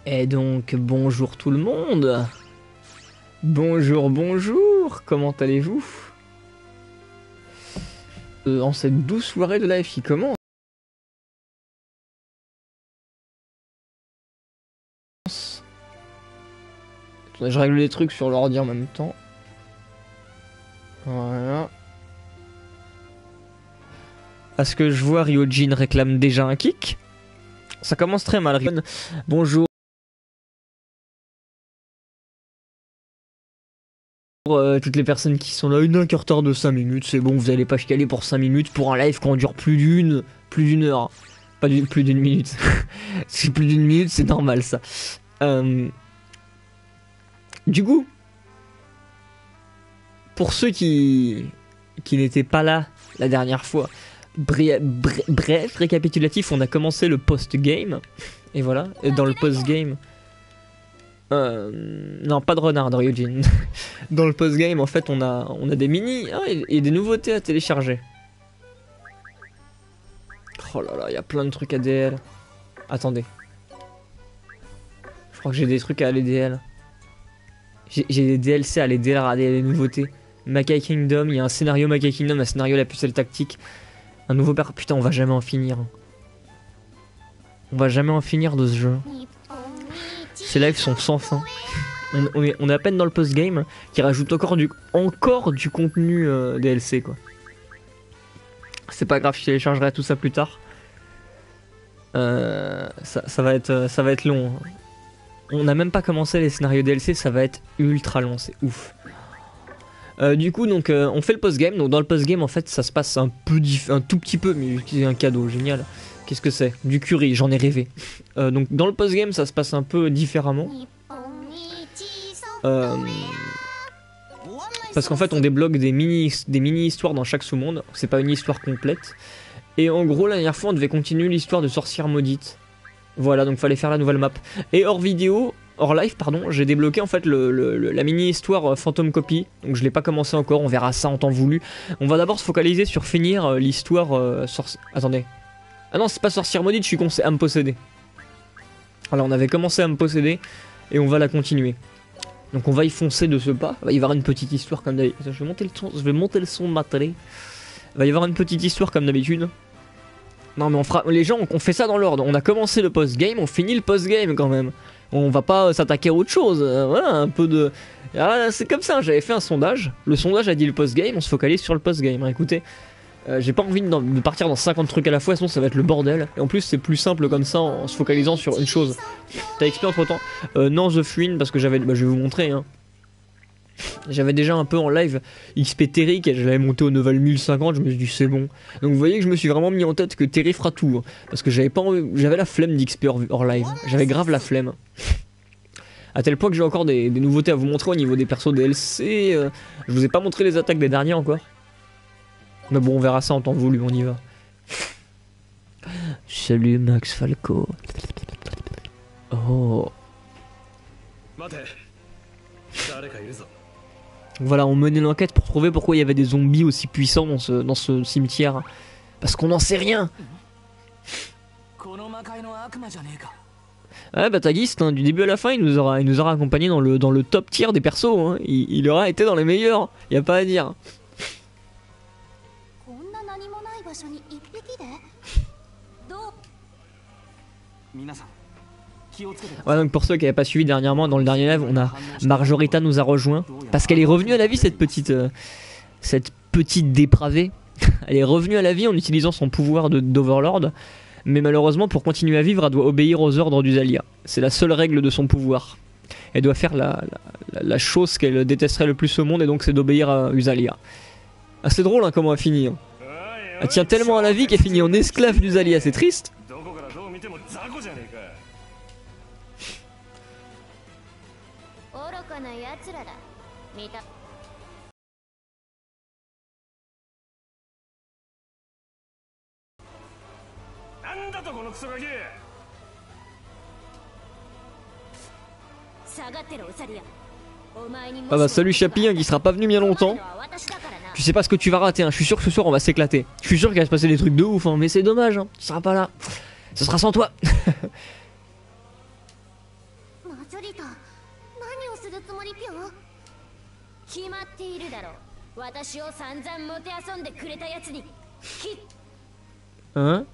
Et donc, bonjour tout le monde. Bonjour, bonjour. Comment allez-vous en cette douce soirée de live qui commence. Attendez, je règle les trucs sur l'ordi en même temps. Voilà. À ce que je vois, Ryojin réclame déjà un kick. Ça commence très mal, Ryojin. Bonjour. Toutes les personnes qui sont là, un quart d'heure de 5 minutes, c'est bon, vous allez pas chialer pour 5 minutes pour un live qui en dure plus d'une heure. Pas plus d'une minute. C'est plus d'une minute, c'est normal ça. Du coup, pour ceux qui n'étaient pas là la dernière fois, bref, récapitulatif, on a commencé le post-game. Et voilà, et dans le post-game... non, pas de renard de Ryojin. Dans le post-game, en fait, on a des mini et des nouveautés à télécharger. Oh là là, il y a plein de trucs ADL. Attendez. Je crois que j'ai des trucs à LDL. J'ai des DLC à LDL, à des nouveautés. Makai Kingdom, il y a un scénario Makai Kingdom, un scénario La Pucelle Tactique. Un nouveau père. Putain, on va jamais en finir. On va jamais en finir de ce jeu. Ces lives sont sans fin. On est à peine dans le post-game qui rajoute encore du contenu DLC quoi. C'est pas grave, je téléchargerai tout ça plus tard. Ça va être long. On n'a même pas commencé les scénarios DLC, ça va être ultra long, c'est ouf. Du coup donc on fait le post-game. Donc dans le post-game en fait ça se passe un tout petit peu, mais j'ai un cadeau génial. Qu'est-ce que c'est? Du curry, j'en ai rêvé. Donc dans le post-game ça se passe un peu différemment. Parce qu'en fait on débloque des mini-histoires dans chaque sous-monde. C'est pas une histoire complète. Et en gros la dernière fois on devait continuer l'histoire de sorcière maudite. Voilà, donc fallait faire la nouvelle map. Et hors live pardon, j'ai débloqué en fait la mini-histoire Phantom Copy. Donc je l'ai pas commencé encore, on verra ça en temps voulu. On va d'abord se focaliser sur finir l'histoire Attendez. Ah non, c'est pas sorcière maudite, je suis con, c'est âme possédée. Alors on avait commencé à me posséder et on va la continuer. Donc on va y foncer de ce pas. Il va y avoir une petite histoire comme d'habitude. Je vais monter le son de ma télé. Il va y avoir une petite histoire comme d'habitude. Non mais les gens, on fait ça dans l'ordre. On a commencé le post-game, on finit le post-game quand même. On va pas s'attaquer à autre chose. Voilà, un peu de... Ah, c'est comme ça, j'avais fait un sondage. Le sondage a dit le post-game, on se focalise sur le post-game. Écoutez... j'ai pas envie de partir dans 50 trucs à la fois, sinon ça va être le bordel. Et en plus c'est plus simple comme ça en se focalisant sur une chose. T'as XP entre temps non, The Fuin, parce que j'avais... je vais vous montrer hein. J'avais déjà un peu en live XP Terry, et je l'avais monté au level 1050, je me suis dit c'est bon. Donc vous voyez que je me suis vraiment mis en tête que Terry fera tout hein, parce que j'avais la flemme d'XP hors live. J'avais grave la flemme. À tel point que j'ai encore des nouveautés à vous montrer au niveau des persos DLC. Je vous ai pas montré les attaques des derniers encore. Mais bon, on verra ça en temps voulu, on y va. Salut Max Falco. Oh. Voilà, on menait l'enquête pour trouver pourquoi il y avait des zombies aussi puissants dans ce cimetière. Parce qu'on n'en sait rien. Ouais, Batagist, hein, du début à la fin, il nous aura accompagnés dans le top tier des persos. Hein. Il aura été dans les meilleurs. Y a pas à dire. Ouais, donc pour ceux qui n'avaient pas suivi dernièrement, dans le dernier live, Marjorita nous a rejoint parce qu'elle est revenue à la vie, cette petite dépravée. Elle est revenue à la vie en utilisant son pouvoir d'Overlord, mais malheureusement pour continuer à vivre, elle doit obéir aux ordres d'Usalia. C'est la seule règle de son pouvoir. Elle doit faire la chose qu'elle détesterait le plus au monde, et donc c'est d'obéir à Usalia. Ah, c'est drôle hein, comment elle finit. Hein. Elle tient tellement à la vie qu'elle finit en esclave d'Usalia, c'est triste. Ah bah salut Chapi hein, qui sera pas venu bien longtemps. Tu sais pas ce que tu vas rater hein. Je suis sûr que ce soir on va s'éclater. Je suis sûr qu'il va se passer des trucs de ouf hein. Mais c'est dommage hein. Tu seras pas là. Ce sera sans toi. Hein?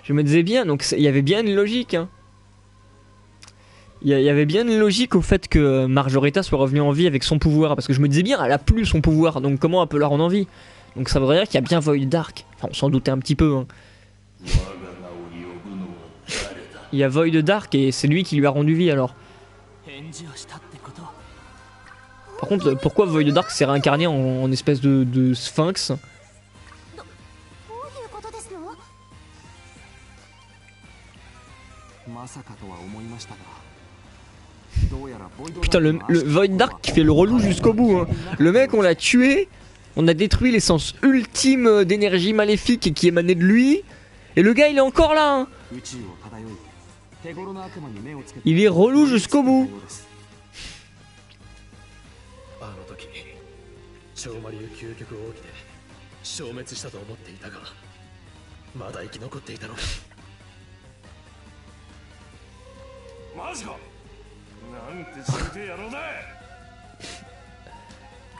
Je me disais bien, donc il y avait bien une logique, hein. Il y avait bien une logique au fait que Margarita soit revenue en vie avec son pouvoir, parce que je me disais bien, elle a plus son pouvoir, donc comment elle peut la rendre en vie? Donc ça voudrait dire qu'il y a bien Void Dark. Enfin, on s'en doutait un petit peu, hein. Il y a Void Dark et c'est lui qui lui a rendu vie alors. Par contre, pourquoi Void Dark s'est réincarné en espèce de sphinx? Putain, le Void Dark qui fait le relou jusqu'au bout, hein. Le mec, on l'a tué, on a détruit l'essence ultime d'énergie maléfique qui émanait de lui, et le gars il est encore là, hein. Il est relou jusqu'au bout.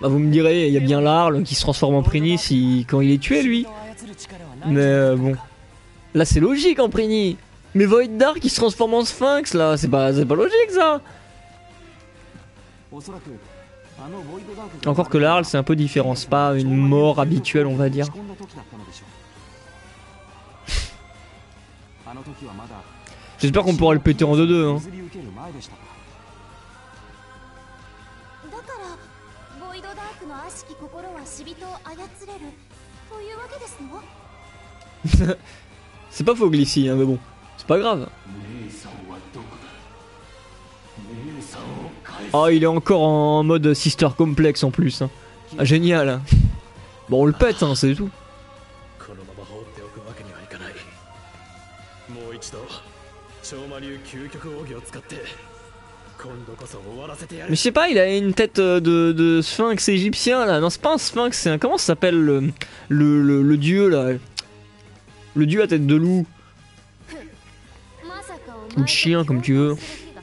Bah vous me direz, il y a bien l'Arl qui se transforme en Prini quand il est tué lui. Mais bon, là c'est logique en Prini. Mais Void Dark qui se transforme en Sphinx là, c'est pas logique ça. Encore que l'Arl c'est un peu différent, c'est pas une mort habituelle on va dire. J'espère qu'on pourra le péter en 2-2 hein. C'est pas faux Glissy hein, mais bon, c'est pas grave. Oh il est encore en mode sister complexe en plus hein. Ah, génial hein. Bon on le pète hein, c'est tout. Mais je sais pas, il a une tête de sphinx égyptien là. Non c'est pas un sphinx, c'est un... Comment ça s'appelle le dieu là? Le dieu à tête de loup. Ou de chien comme tu veux.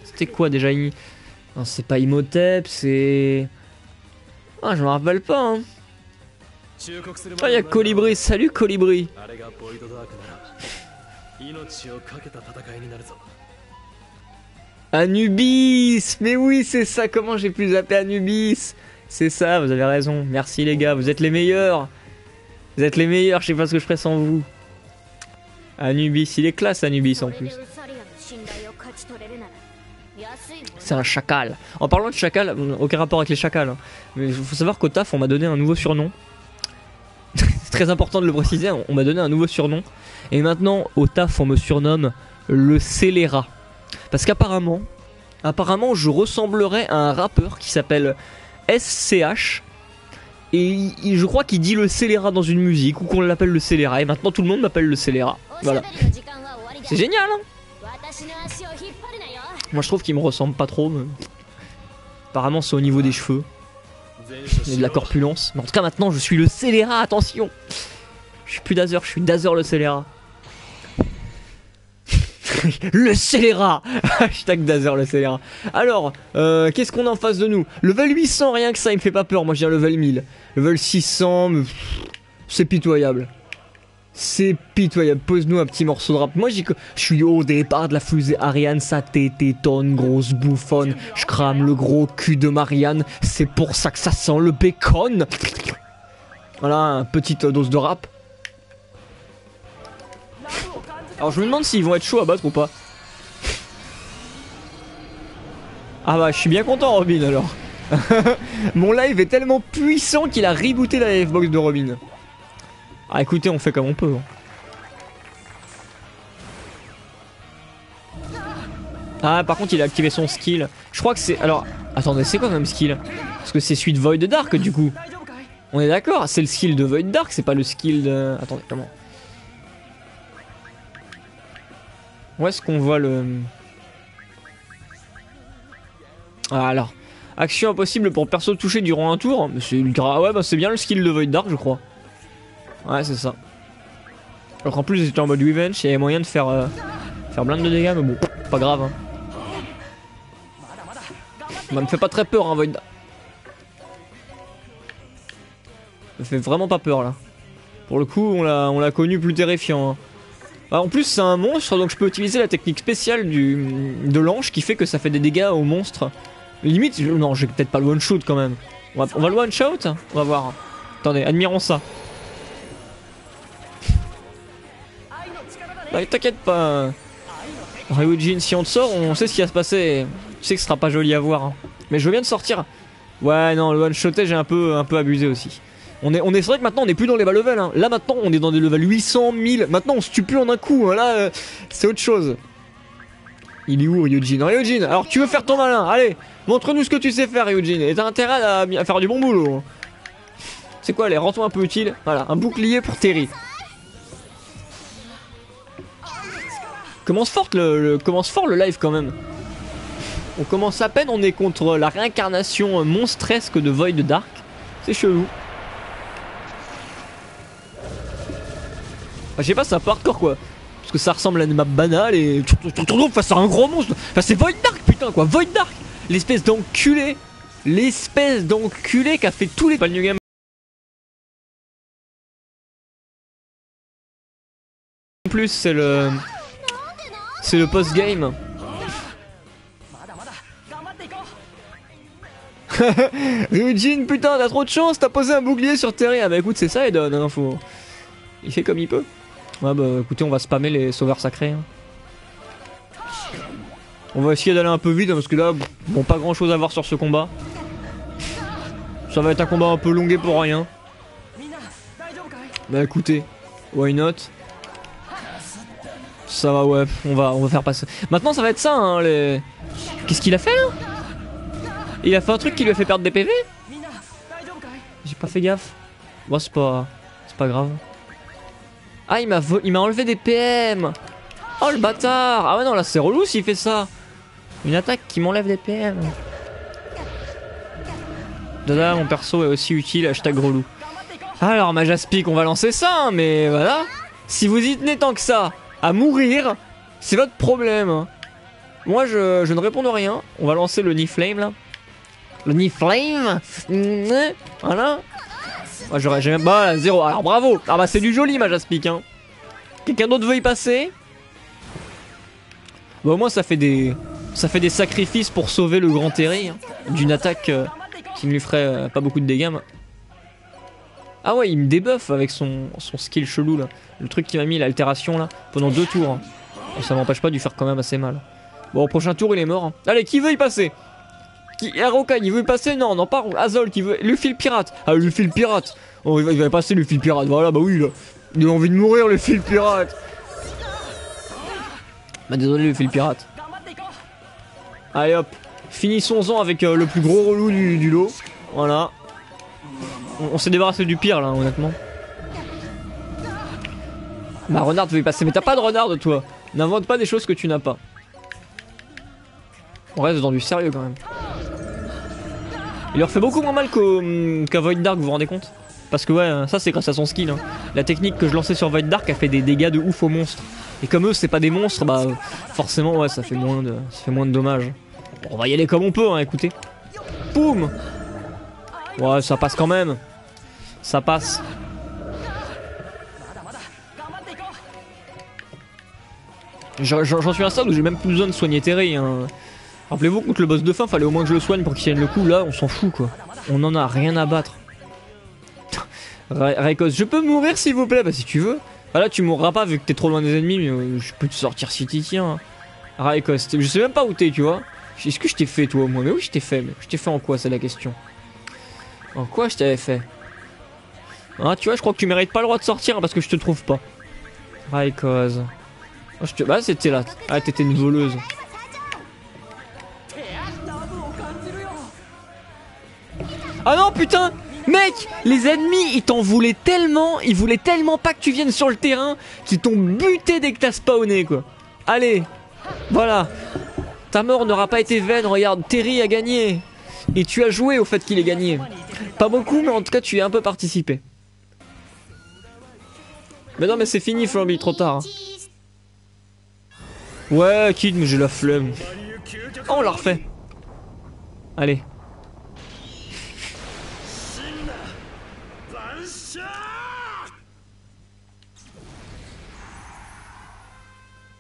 C'était quoi déjà? Non c'est pas Imhotep, c'est... Ah je me rappelle pas hein. Ah y'a Colibri, salut Colibri. Anubis. Mais oui c'est ça, comment j'ai pu zapper Anubis? C'est ça, vous avez raison. Merci les gars, vous êtes les meilleurs. Vous êtes les meilleurs, je sais pas ce que je ferais sans vous. Anubis, il est classe Anubis en plus. C'est un chacal. En parlant de chacal, aucun rapport avec les chacals hein. Mais il faut savoir qu'au taf on m'a donné un nouveau surnom. C'est très important de le préciser, on m'a donné un nouveau surnom. Et maintenant au taf on me surnomme le scélérat. Parce qu'apparemment je ressemblerais à un rappeur qui s'appelle SCH. Et je crois qu'il dit le scélérat dans une musique, ou qu'on l'appelle le scélérat. Et maintenant tout le monde m'appelle le scélérat. Voilà. C'est génial hein. Moi je trouve qu'il me ressemble pas trop mais... Apparemment c'est au niveau des cheveux et de la corpulence. Mais en tout cas maintenant je suis le scélérat, attention. Je suis plus Dazer, je suis Dazer le scélérat. Le scélérat. Hashtag Dazer le scélérat. Alors, qu'est-ce qu'on a en face de nous? Level 800, rien que ça, il me fait pas peur. Moi, j'ai un level 1000. Level 600, c'est pitoyable. C'est pitoyable. Pose-nous un petit morceau de rap. Moi, je suis au départ de la fusée Ariane. Sa tête étonne, grosse bouffonne. Je crame le gros cul de Marianne. C'est pour ça que ça sent le bacon. Voilà, une petite dose de rap. Alors je me demande s'ils vont être chauds à battre ou pas. Ah bah je suis bien content Robin alors. Mon live est tellement puissant qu'il a rebooté la Livebox de Robin. Ah écoutez on fait comme on peut hein. Ah par contre il a activé son skill. Je crois que c'est... Alors attendez c'est quoi comme skill? Parce que c'est celui de Void Dark du coup. On est d'accord, c'est le skill de Void Dark, c'est pas le skill de... Attendez comment? Où est-ce qu'on voit le... Ah alors, action impossible pour perso touché durant un tour. C'est ultra... Ouais bah c'est bien le skill de Void Dark je crois. Ouais c'est ça. Alors qu'en plus j'étais en mode revenge, il y avait moyen de faire plein de dégâts, mais bon, pas grave. Hein. Ça me fait pas très peur, hein, Void. Ça me fait vraiment pas peur là. Pour le coup, on l'a connu plus terrifiant. Hein. Ah, en plus, c'est un monstre, donc je peux utiliser la technique spéciale de l'ange qui fait que ça fait des dégâts au monstre. Limite, non, j'ai peut-être pas le one shot quand même. On va le one shot. On va voir. Attendez, admirons ça. Bah, t'inquiète pas. Ryujin, si on te sort, on sait ce qui va se passer. Tu sais que ce sera pas joli à voir. Hein. Mais je viens de sortir. Ouais, non, le one shoté, j'ai un peu abusé aussi. C'est vrai que maintenant on est plus dans les bas levels. Hein. Là maintenant on est dans des levels 800, 1000. Maintenant on se tue plus en un coup. Hein. Là c'est autre chose. Il est où Ryujin? Ryujin, alors tu veux faire ton malin? Allez, montre-nous ce que tu sais faire Ryujin. Et t'as intérêt à faire du bon boulot. C'est quoi, allez, rends-toi un peu utile. Voilà, un bouclier pour Terry. Commence fort le live quand même. On commence à peine, on est contre la réincarnation monstresque de Void Dark. C'est chelou. Je sais pas, c'est un peu hardcore quoi. Parce que ça ressemble à une map banale et tu te retrouves face à un gros monstre. Enfin, c'est Void Dark, putain quoi, Void Dark. L'espèce d'enculé. L'espèce d'enculé qui a fait tous les. Pas le new game. En plus, c'est le post-game. Ryujin, putain, t'as trop de chance, t'as posé un bouclier sur Terry. Ah bah écoute, c'est ça, Edon, hein, faut. Il fait comme il peut. Ouais bah écoutez, on va spammer les sauveurs sacrés. Hein. On va essayer d'aller un peu vite hein, parce que là, bon, pas grand chose à voir sur ce combat. Ça va être un combat un peu longué pour rien. Bah écoutez, why not? Ça va, ouais, on va faire passer. Maintenant ça va être ça, hein, les. Qu'est-ce qu'il a fait là? Il a fait un truc qui lui a fait perdre des PV? J'ai pas fait gaffe. Bon, c'est pas grave. Ah, il m'a enlevé des PM. Oh le bâtard. Ah ouais non, là c'est relou s'il fait ça. Une attaque qui m'enlève des PM. Dada, mon perso est aussi utile, hashtag relou. Alors Majaspic, on va lancer ça, hein, mais voilà. Si vous y tenez tant que ça à mourir, c'est votre problème. Moi je ne réponds de rien. On va lancer le Niflame là. Le Niflame. Voilà. Ah, j'ai même pas 0. Alors bravo. Ah bah c'est du joli Majaspic hein. Quelqu'un d'autre veut y passer? Bah au moins ça fait des sacrifices pour sauver le grand Terry hein, d'une attaque qui ne lui ferait pas beaucoup de dégâts. Ah ouais, il me débuffe avec son skill chelou là. Le truc qui m'a mis l'altération là pendant 2 tours. Hein. Ça m'empêche pas de lui faire quand même assez mal. Bon au prochain tour il est mort. Hein. Allez, qui veut y passer? Arokai, il veut y passer? Non, non, pas Azol qui veut. Luffy le pirate. Ah, Luffy le pirate. Oh, il va y passer Luffy le pirate. Voilà, bah oui, là. Il a envie de mourir, Luffy le pirate. Bah, désolé, Luffy le pirate. Allez hop. Finissons-en avec le plus gros relou du lot. Voilà. On s'est débarrassé du pire, là, honnêtement. Bah, Renard veut y passer. Mais t'as pas de Renard, toi. N'invente pas des choses que tu n'as pas. On reste dans du sérieux, quand même. Il leur fait beaucoup moins mal qu'à Void Dark, vous vous rendez compte? Parce que ouais, ça c'est grâce à son skill. Hein. La technique que je lançais sur Void Dark a fait des dégâts de ouf aux monstres. Et comme eux c'est pas des monstres, bah forcément ouais ça fait moins de dommages. Bon, on va y aller comme on peut, hein, écoutez. Boum. Ouais ça passe quand même. Ça passe. J'en suis à un stade où j'ai même plus besoin de soigner Terry. Hein. Rappelez-vous contre le boss de fin, fallait au moins que je le soigne pour qu'il tienne le coup. Là, on s'en fout quoi. On en a rien à battre. Raikos, je peux mourir s'il vous plaît? Bah si tu veux. Ah là, tu mourras pas vu que t'es trop loin des ennemis, mais je peux te sortir si t'y tiens. Raikos, je sais même pas où t'es, tu vois. Est-ce que je t'ai fait toi, moi? Mais oui, je t'ai fait. Mais je t'ai fait en quoi, c'est la question. En quoi je t'avais fait? Ah, tu vois, je crois que tu mérites pas le droit de sortir hein, parce que je te trouve pas. Raikos. Oh, bah c'était là. Ah, t'étais une voleuse. Ah non putain, mec, les ennemis ils t'en voulaient tellement, ils voulaient tellement pas que tu viennes sur le terrain qu'ils t'ont buté dès que t'as spawné quoi. Allez, voilà. Ta mort n'aura pas été vaine, regarde, Terry a gagné. Et tu as joué au fait qu'il ait gagné. Pas beaucoup mais en tout cas tu y as un peu participé. Mais non mais c'est fini Furby, trop tard. Ouais Kid, mais j'ai la flemme. Oh on l'a refait. Allez.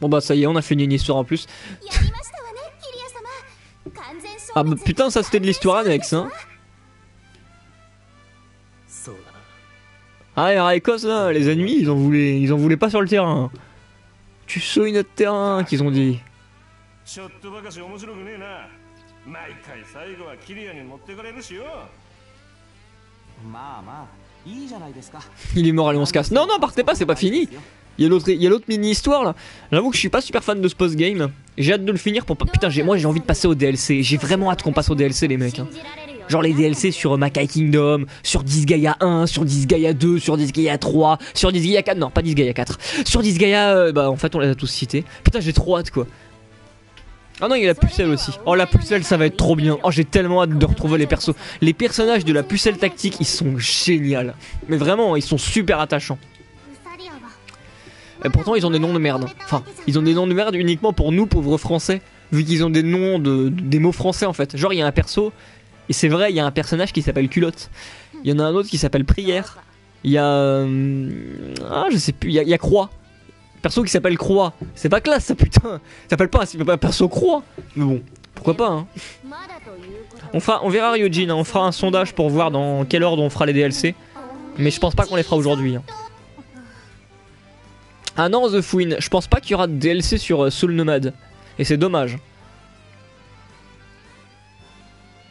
Bon bah ça y est, on a fini une histoire en plus. Ah bah putain, ça c'était de l'histoire annexe hein. Ah et Raikos là, les ennemis ils en voulaient pas sur le terrain. Tu sauves notre terrain qu'ils ont dit. Il est mort, allez on se casse. Non non, partez pas, c'est pas fini. Il y a l'autre mini-histoire là. J'avoue que je suis pas super fan de ce post-game. J'ai hâte de le finir pour... Putain, moi j'ai envie de passer au DLC. J'ai vraiment hâte qu'on passe au DLC les mecs hein. Genre les DLC sur Makai Kingdom, sur Disgaea 1, sur Disgaea 2, sur Disgaea 3, sur Disgaea 4, non pas Disgaea 4. Sur Disgaea, bah en fait on les a tous cités. Putain j'ai trop hâte quoi. Ah non il y a la pucelle aussi. Oh la pucelle ça va être trop bien. Oh j'ai tellement hâte de retrouver les persos. Les personnages de la pucelle tactique ils sont géniaux. Mais vraiment ils sont super attachants. Et pourtant ils ont des noms de merde. Enfin, ils ont des noms de merde uniquement pour nous pauvres français. Vu qu'ils ont des noms des mots français en fait. Genre il y a un perso, et c'est vrai, il y a un personnage qui s'appelle Culotte. Il y en a un autre qui s'appelle Prière. Il y a... ah je sais plus, il y a Croix. Perso qui s'appelle Croix. C'est pas classe ça putain. Ça s'appelle pas un perso Croix. Mais bon, pourquoi pas hein. On verra Ryujin, hein. On fera un sondage pour voir dans quel ordre on fera les DLC. Mais je pense pas qu'on les fera aujourd'hui hein. Ah non, The Fouine, je pense pas qu'il y aura de DLC sur Soul Nomad. Et c'est dommage.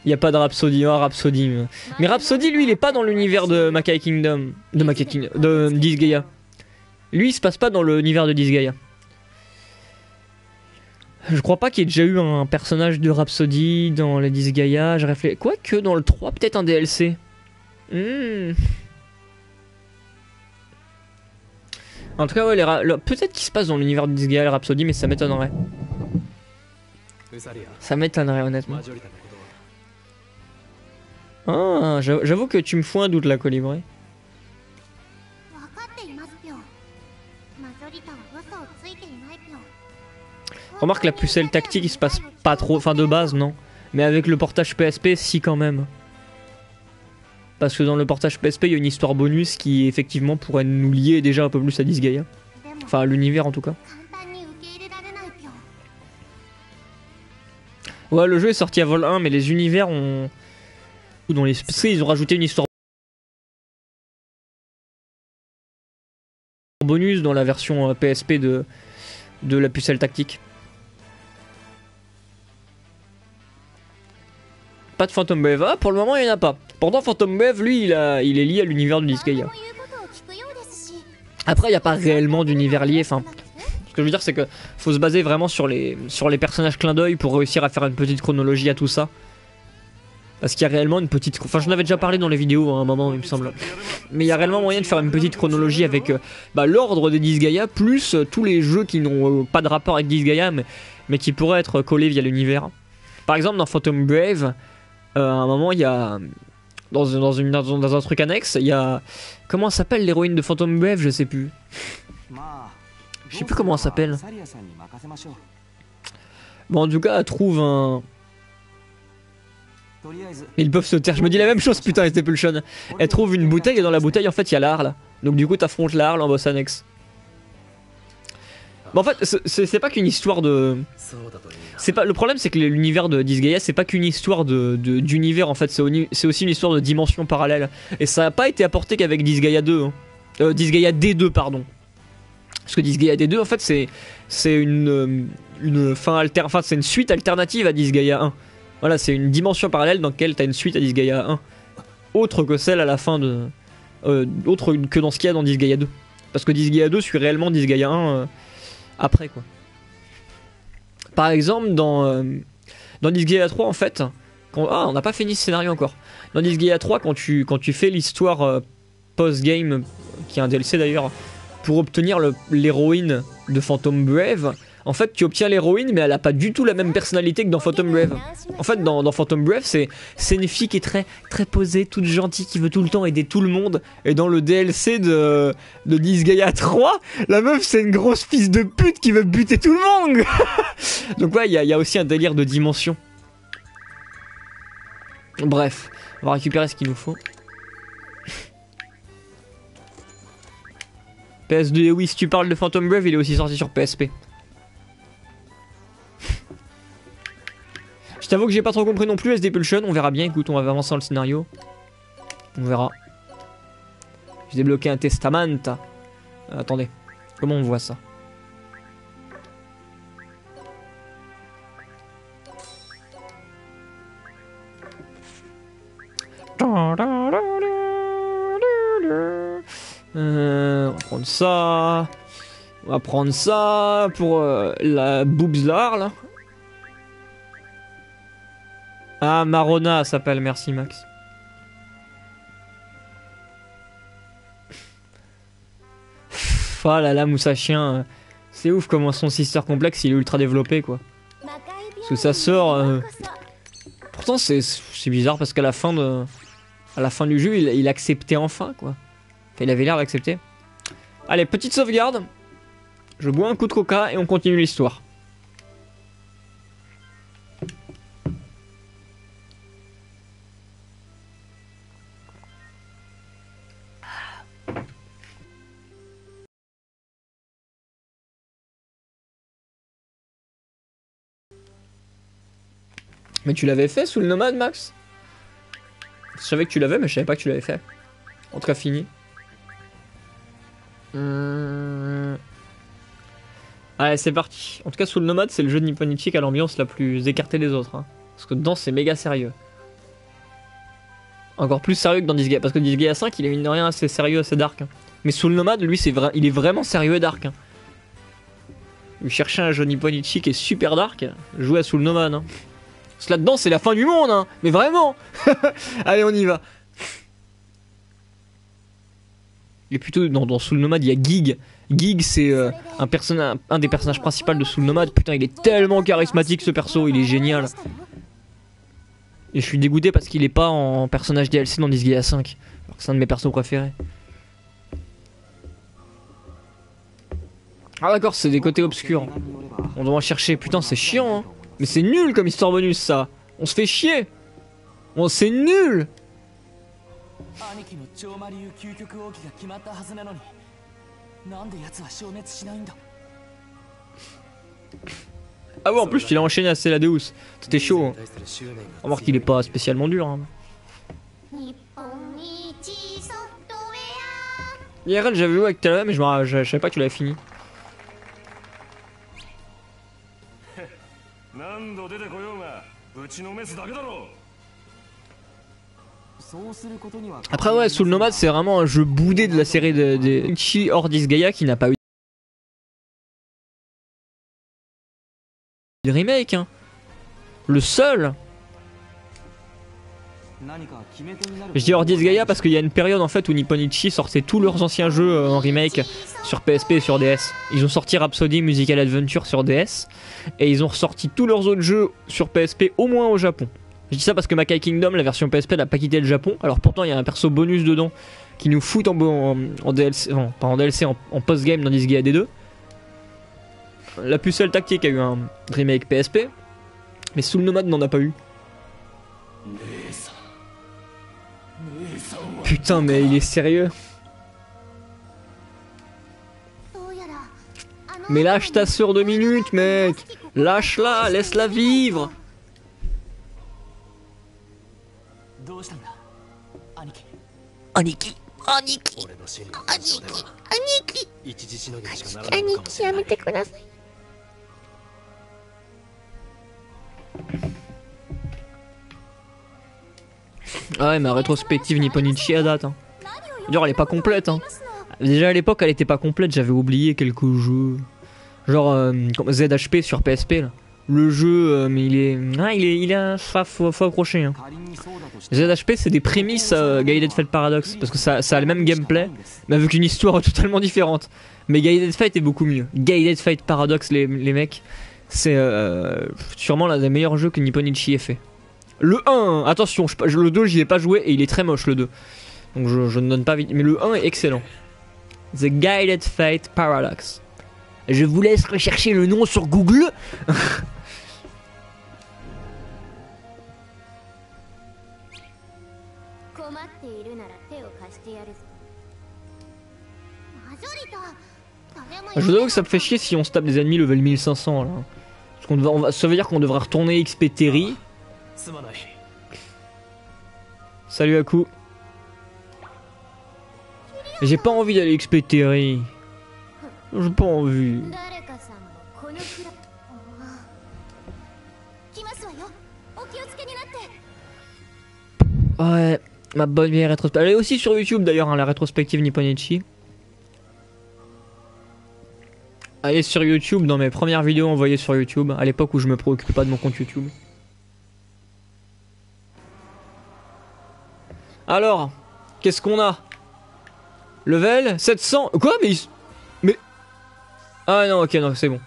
Il n'y a pas de Rhapsody, oh Rhapsody. Mais Rhapsody, lui, il est pas dans l'univers de Makai Kingdom. De Disgaea. Lui, il se passe pas dans l'univers de Disgaea. Je crois pas qu'il y ait déjà eu un personnage de Rhapsody dans les Disgaea. Je réfléchis. Quoique dans le 3, peut-être un DLC. En tout cas, ouais, peut-être qu'il se passe dans l'univers de Disgaea et Rhapsody, mais ça m'étonnerait. Ça m'étonnerait, honnêtement. Ah, j'avoue que tu me fous un doute là, Colibri. Remarque la pucelle tactique, il se passe pas trop, enfin de base, non. Mais avec le portage PSP, si quand même. Parce que dans le portage PSP, il y a une histoire bonus qui effectivement pourrait nous lier déjà un peu plus à Disgaea. Enfin, à l'univers en tout cas. Ouais, le jeu est sorti à vol 1, mais les univers ont... Dans les PC, ils ont rajouté une histoire bonus dans la version PSP de la pucelle tactique. Pas de Phantom Wave. Ah, pour le moment, il n'y en a pas. Pourtant, Phantom Wave, lui, il est lié à l'univers de Disgaea. Après, il n'y a pas réellement d'univers lié. Enfin, ce que je veux dire, c'est que faut se baser vraiment sur les personnages clin d'œil pour réussir à faire une petite chronologie à tout ça. Parce qu'il y a réellement une petite... Enfin, j'en avais déjà parlé dans les vidéos à un moment, il me semble. Mais il y a réellement moyen de faire une petite chronologie avec l'ordre des Disgaea, plus tous les jeux qui n'ont pas de rapport avec Disgaea, mais qui pourraient être collés via l'univers. Par exemple, dans Phantom Brave, à un moment, il y a... Dans un truc annexe, il y a... Comment s'appelle l'héroïne de Phantom Brave? Je sais plus. Je sais plus comment elle s'appelle. Bon, en tout cas, elle trouve un... Ils peuvent se taire. Je me dis la même chose, putain, Stapleton. Elle trouve une bouteille et dans la bouteille, en fait, il y a l'Arl. Donc, du coup, t'affrontes l'Arl en boss annexe. Bon, en fait, c'est pas qu'une histoire de... Le problème, c'est que l'univers de Disgaea, c'est pas qu'une histoire d'univers, en fait. C'est aussi une histoire de dimension parallèle. Et ça a pas été apporté qu'avec Disgaea 2. Hein. Disgaea D2, pardon. Parce que Disgaea D2, en fait, c'est une suite alternative à Disgaea 1. Voilà, c'est une dimension parallèle dans laquelle tu as une suite à Disgaea 1. Autre que celle à la fin de... autre que dans ce qu'il y a dans Disgaea 2. Parce que Disgaea 2 suit réellement Disgaea 1 après, quoi. Par exemple, dans Disgaea 3, en fait... on n'a pas fini ce scénario encore. Dans Disgaea 3, quand tu fais l'histoire post-game, qui est un DLC d'ailleurs, pour obtenir l'héroïne de Phantom Brave... En fait, tu obtiens l'héroïne, mais elle a pas du tout la même personnalité que dans Phantom Brave. En fait, dans Phantom Brave, c'est une fille qui est très, très posée, toute gentille, qui veut tout le temps aider tout le monde. Et dans le DLC de Disgaea 3, la meuf, c'est une grosse fille de pute qui veut buter tout le monde. Donc ouais, il y a aussi un délire de dimension. Bref, on va récupérer ce qu'il nous faut. PS2, et oui, si tu parles de Phantom Brave, il est aussi sorti sur PSP. Je t'avoue que j'ai pas trop compris non plus SD Pulsion, on verra bien, écoute, on va avancer dans le scénario. On verra. J'ai débloqué un testament. Attendez, comment on voit ça? On va prendre ça. On va prendre ça pour la boobslar là. Ah, Marona s'appelle, merci Max. Oh là là, Moussachien, c'est ouf comment son sister complexe il est ultra développé quoi. Parce que ça sort. Pourtant c'est bizarre parce qu'à la fin du jeu il acceptait enfin quoi. Enfin, il avait l'air d'accepter. Allez, petite sauvegarde. Je bois un coup de coca et on continue l'histoire. Mais tu l'avais fait sous le nomade, Max? Je savais que tu l'avais, mais je savais pas que tu l'avais fait. En tout cas, fini. Allez, c'est parti. En tout cas, sous le nomade, c'est le jeu de Nipponichi qui a l'ambiance la plus écartée des autres. Hein. Parce que dedans, c'est méga sérieux. Encore plus sérieux que dans Disgaea. Parce que Disgaea 5, il est mine de rien assez sérieux, assez dark. Hein. Mais sous le nomade, lui, il est vraiment sérieux et dark. Hein. Vous cherchez un jeu Nipponichi qui est super dark, jouez à sous le nomade. Hein. Parce que là-dedans, c'est la fin du monde, hein. Mais vraiment. Allez, on y va. Et plutôt, dans Soul Nomad, il y a Gig. Gig, c'est un des personnages principaux de Soul Nomad. Putain, il est tellement charismatique, ce perso. Il est génial. Et je suis dégoûté parce qu'il est pas en personnage DLC dans Disgaea 5. Alors que c'est un de mes persos préférés. Ah d'accord, c'est des côtés obscurs. On doit en chercher. Putain, c'est chiant, hein. Mais c'est nul comme histoire bonus, ça. On se fait chier. C'est nul. Ah ouais, en plus tu l'as enchaîné à Celadeus. C'était chaud. Hein. On va voir qu'il est pas spécialement dur. Hein. IRL, j'avais joué avec Talaba, mais je savais pas que tu l'avais fini. Après ouais, Soul Nomad c'est vraiment un jeu boudé de la série de Ichi hors Disgaea qui n'a pas eu de remake hein. Le seul. Je dis hors Disgaea parce qu'il y a une période en fait où Nipponichi sortait tous leurs anciens jeux en remake sur PSP et sur DS. Ils ont sorti Rhapsody Musical Adventure sur DS et ils ont ressorti tous leurs autres jeux sur PSP au moins au Japon. Je dis ça parce que Makai Kingdom, la version PSP, n'a pas quitté le Japon. Alors pourtant il y a un perso bonus dedans qui nous fout en DLC, non, pas en DLC, en post-game dans Disgaea D2. La pucelle tactique a eu un remake PSP, mais Soul Nomad n'en a pas eu. Putain mais il est sérieux. Mais lâche ta sœur 2 minutes mec. Lâche-la, laisse-la vivre. Aniki, Aniki, Aniki, Aniki, Aniki, yamete kudasai. Ah ouais, ma rétrospective Nipponichi à date. Hein. D'ailleurs, elle est pas complète. Hein. Déjà à l'époque, elle était pas complète. J'avais oublié quelques jeux. Genre ZHP sur PSP. Là. le jeu, mais faut accrocher. Hein. ZHP, c'est des prémices Guided Fate Paradox, parce que ça a le même gameplay, mais avec une histoire totalement différente. Mais Guided Fate est beaucoup mieux. Guided Fate Paradox, les mecs, c'est sûrement l'un des meilleurs jeux que Nipponichi ait fait. Le 1, attention, le 2 j'y ai pas joué et il est très moche le 2. Donc je ne donne pas vite, mais le 1 est excellent. The Guided Fate Paradox. Je vous laisse rechercher le nom sur Google. Je vous avoue que ça me fait chier si on se tape des ennemis level 1500 là. Parce ça veut dire qu'on devrait retourner XP Terry. Salut Aku. J'ai pas envie d'aller XP Terry. J'ai pas envie. Ouais, ma bonne vieille rétrospective. Elle est aussi sur YouTube d'ailleurs, hein, la rétrospective Nipponichi. Elle est sur YouTube dans mes premières vidéos envoyées sur YouTube, à l'époque où je me préoccupais pas de mon compte YouTube. Alors, qu'est-ce qu'on a? Level 700. Quoi? Mais... Ah non, ok, non, c'est bon.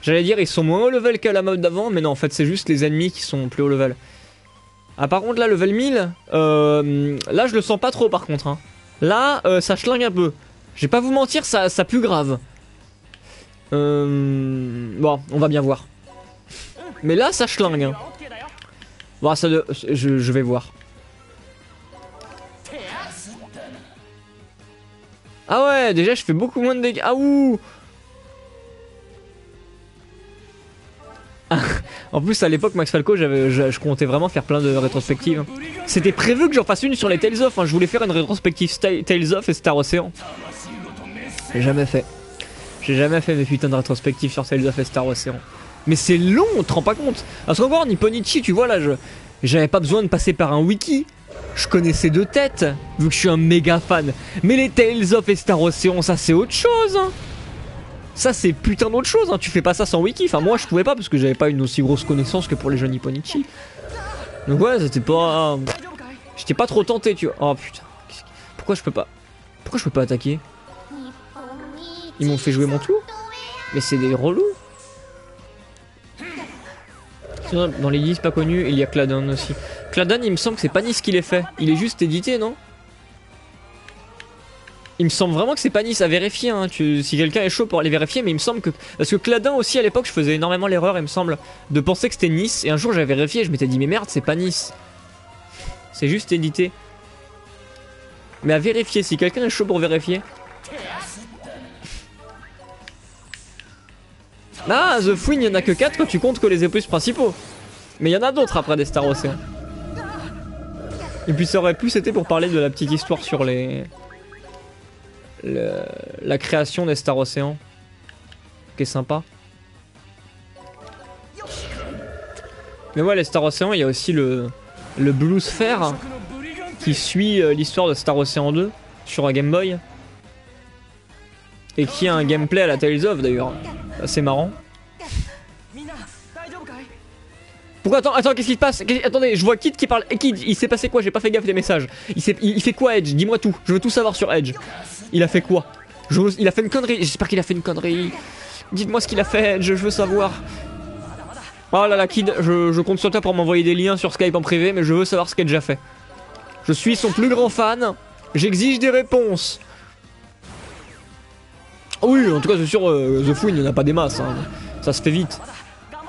J'allais dire, ils sont moins haut level qu'à la mode d'avant, mais non, en fait, c'est juste les ennemis qui sont plus haut level. Ah, par contre, là, level 1000, là, je le sens pas trop, par contre. Hein. Là, ça schlingue un peu. Je vais pas vous mentir, ça pue grave. Bon, on va bien voir. Mais là, ça schlingue. Hein. Bon, je vais voir. Ah ouais, déjà, je fais beaucoup moins de dégâts. Ah ouh. En plus à l'époque Max Falco je comptais vraiment faire plein de rétrospectives. C'était prévu que j'en fasse une sur les Tales of, hein. Je voulais faire une rétrospective Tales of et Star Ocean. J'ai jamais fait. J'ai jamais fait mes putains de rétrospectives sur Tales of et Star Ocean. Mais c'est long, on te rend pas compte. Parce qu'encore Nipponichi, tu vois là, j'avais pas besoin de passer par un wiki. Je connaissais de tête, vu que je suis un méga fan. Mais les Tales of et Star Ocean, ça c'est autre chose hein. Ça c'est putain d'autre chose, hein. Tu fais pas ça sans wiki. Enfin moi je pouvais pas parce que j'avais pas une aussi grosse connaissance que pour les jeux Nipponichi. Donc ouais c'était pas... J'étais pas trop tenté tu vois. Oh putain. Pourquoi je peux pas attaquer? Ils m'ont fait jouer mon tour? Mais c'est des relous. Sinon dans les 10 pas connus il y a Cladan aussi. Cladan il me semble que c'est pas Nice qui l'ait fait. Il est juste édité non? Il me semble vraiment que c'est pas Nice à vérifier, hein. Si quelqu'un est chaud pour aller vérifier, mais il me semble que... Parce que Cladan aussi à l'époque je faisais énormément l'erreur il me semble de penser que c'était Nice. Et un jour j'avais vérifié et je m'étais dit mais merde c'est pas Nice. C'est juste édité. Mais à vérifier, si quelqu'un est chaud pour vérifier. Ah The Fouine il y en a que 4 quand tu comptes que les épouses principaux. Mais il y en a d'autres après des Star Ocean. Et puis ça aurait pu c'était pour parler de la petite histoire sur la création des Star Ocean qui est sympa. Mais ouais les Star Ocean il y a aussi le Blue Sphere qui suit l'histoire de Star Ocean 2 sur un Game Boy et qui a un gameplay à la Tales of d'ailleurs assez marrant. Pourquoi attends qu'est-ce qui se passe? Attendez je vois Kid qui parle. Kid il s'est passé quoi? J'ai pas fait gaffe des messages. Il fait quoi Edge? Dis-moi tout, je veux tout savoir sur Edge. Il a fait quoi? Il a fait une connerie. J'espère qu'il a fait une connerie. Dites-moi ce qu'il a fait Edge, je veux savoir. Oh là là Kid, je compte sur toi pour m'envoyer des liens sur Skype en privé, mais je veux savoir ce qu'Edge a fait. Je suis son plus grand fan. J'exige des réponses. Oui en tout cas c'est sûr The Fouine il n'y en a pas des masses hein. Ça se fait vite.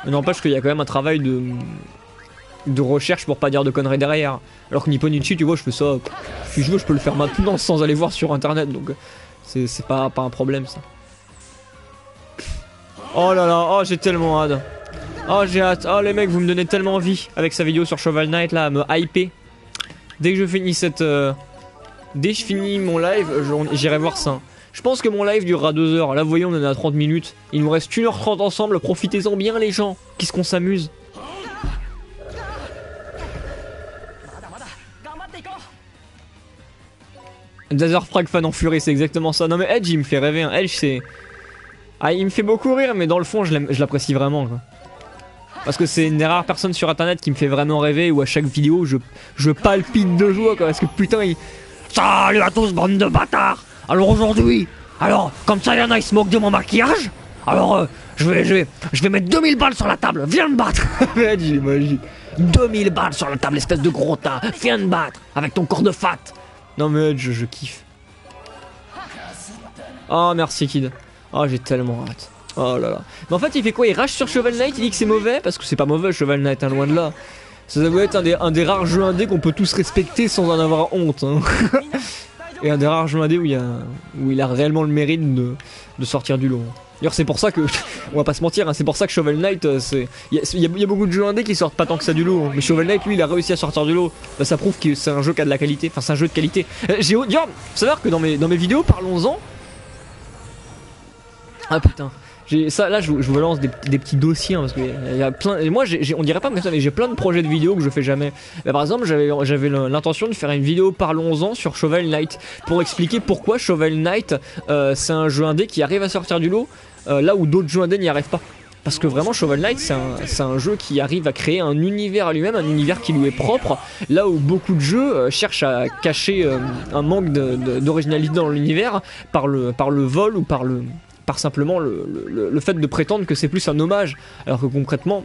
Mais n'empêche qu'il y a quand même un travail de recherche pour pas dire de conneries derrière. Alors que Nipponichi, tu vois, je fais ça. Si je veux, je peux le faire maintenant sans aller voir sur internet. Donc c'est pas un problème ça. Oh là là, oh j'ai tellement hâte. Oh j'ai hâte. Oh les mecs, vous me donnez tellement envie avec sa vidéo sur Shovel Knight là à me hyper. Dès que je finis dès que je finis mon live, j'irai voir ça. Je pense que mon live durera 2 heures. Là, vous voyez, on en est à 30 minutes. Il nous reste 1h30 ensemble. Profitez-en bien, les gens. Qu'est-ce qu'on s'amuse. Desert Frag fan en furie, c'est exactement ça. Non, mais Edge, il me fait rêver. Hein. Edge, c'est. Ah, il me fait beaucoup rire, mais dans le fond, je l'apprécie vraiment. Quoi. Parce que c'est une des rares personnes sur internet qui me fait vraiment rêver, où à chaque vidéo je palpite de joie quoi, parce que putain il... Salut à tous bande de bâtards. Alors aujourd'hui, comme ça y'en a ils se moquent de mon maquillage, alors je vais mettre 2000 balles sur la table, viens me battre. 2000 balles sur la table espèce de gros tas, viens me battre avec ton corps de fat. Non mais je kiffe. Oh merci Kid. Oh j'ai tellement hâte. Oh là là. Mais en fait il fait quoi? Il rage sur Shovel Knight, il dit que c'est mauvais? Parce que c'est pas mauvais Shovel Knight, hein, loin de là. Ça doit être un des rares jeux indés qu'on peut tous respecter sans en avoir honte. Hein. Et un des rares jeux indés où il a réellement le mérite de sortir du lot. D'ailleurs c'est pour ça que, on va pas se mentir, hein, c'est pour ça que Shovel Knight, il y a beaucoup de jeux indés qui sortent pas tant que ça du lot. Hein. Mais Shovel Knight lui il a réussi à sortir du lot. Bah, ça prouve que c'est un jeu qui a de la qualité, enfin c'est un jeu de qualité. J'ai faut savoir que dans mes vidéos, parlons-en. Ah putain. Ça, là, je vous lance des petits dossiers hein, parce que y a plein. Et moi, on dirait pas comme ça, mais j'ai plein de projets de vidéos que je fais jamais. Bah, par exemple, j'avais l'intention de faire une vidéo parlons-en sur Shovel Knight pour expliquer pourquoi Shovel Knight c'est un jeu indé qui arrive à sortir du lot là où d'autres jeux indés n'y arrivent pas. Parce que vraiment, Shovel Knight, c'est un jeu qui arrive à créer un univers à lui-même, un univers qui lui est propre, là où beaucoup de jeux cherchent à cacher un manque d'originalité dans l'univers par le vol ou par simplement le fait de prétendre que c'est plus un hommage, alors que concrètement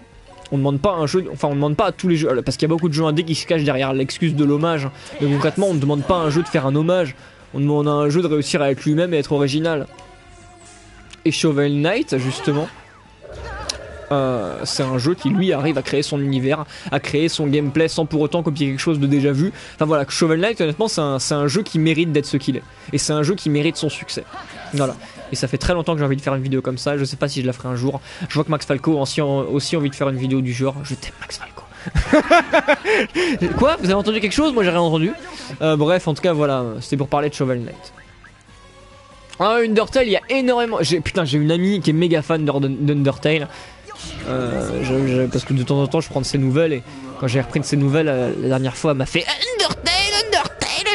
on demande pas à un jeu, enfin on demande pas à tous les jeux, parce qu'il y a beaucoup de jeux indés qui se cachent derrière l'excuse de l'hommage, mais concrètement on ne demande pas à un jeu de faire un hommage, on demande à un jeu de réussir à être lui-même et être original. Et Shovel Knight justement c'est un jeu qui lui arrive à créer son univers, à créer son gameplay sans pour autant copier quelque chose de déjà vu. Enfin voilà, Shovel Knight honnêtement c'est un jeu qui mérite d'être ce qu'il est, et c'est un jeu qui mérite son succès. Voilà. Et ça fait très longtemps que j'ai envie de faire une vidéo comme ça, je sais pas si je la ferai un jour. Je vois que Max Falco a aussi envie de faire une vidéo du genre. Je t'aime Max Falco. Quoi? Vous avez entendu quelque chose? Moi j'ai rien entendu. Bref, en tout cas voilà, c'était pour parler de Shovel Knight. Ah, Undertale, il y a énormément... Putain, j'ai une amie qui est méga fan d'Undertale. Parce que de temps en temps je prends de ses nouvelles, et quand j'ai repris de ses nouvelles la dernière fois elle m'a fait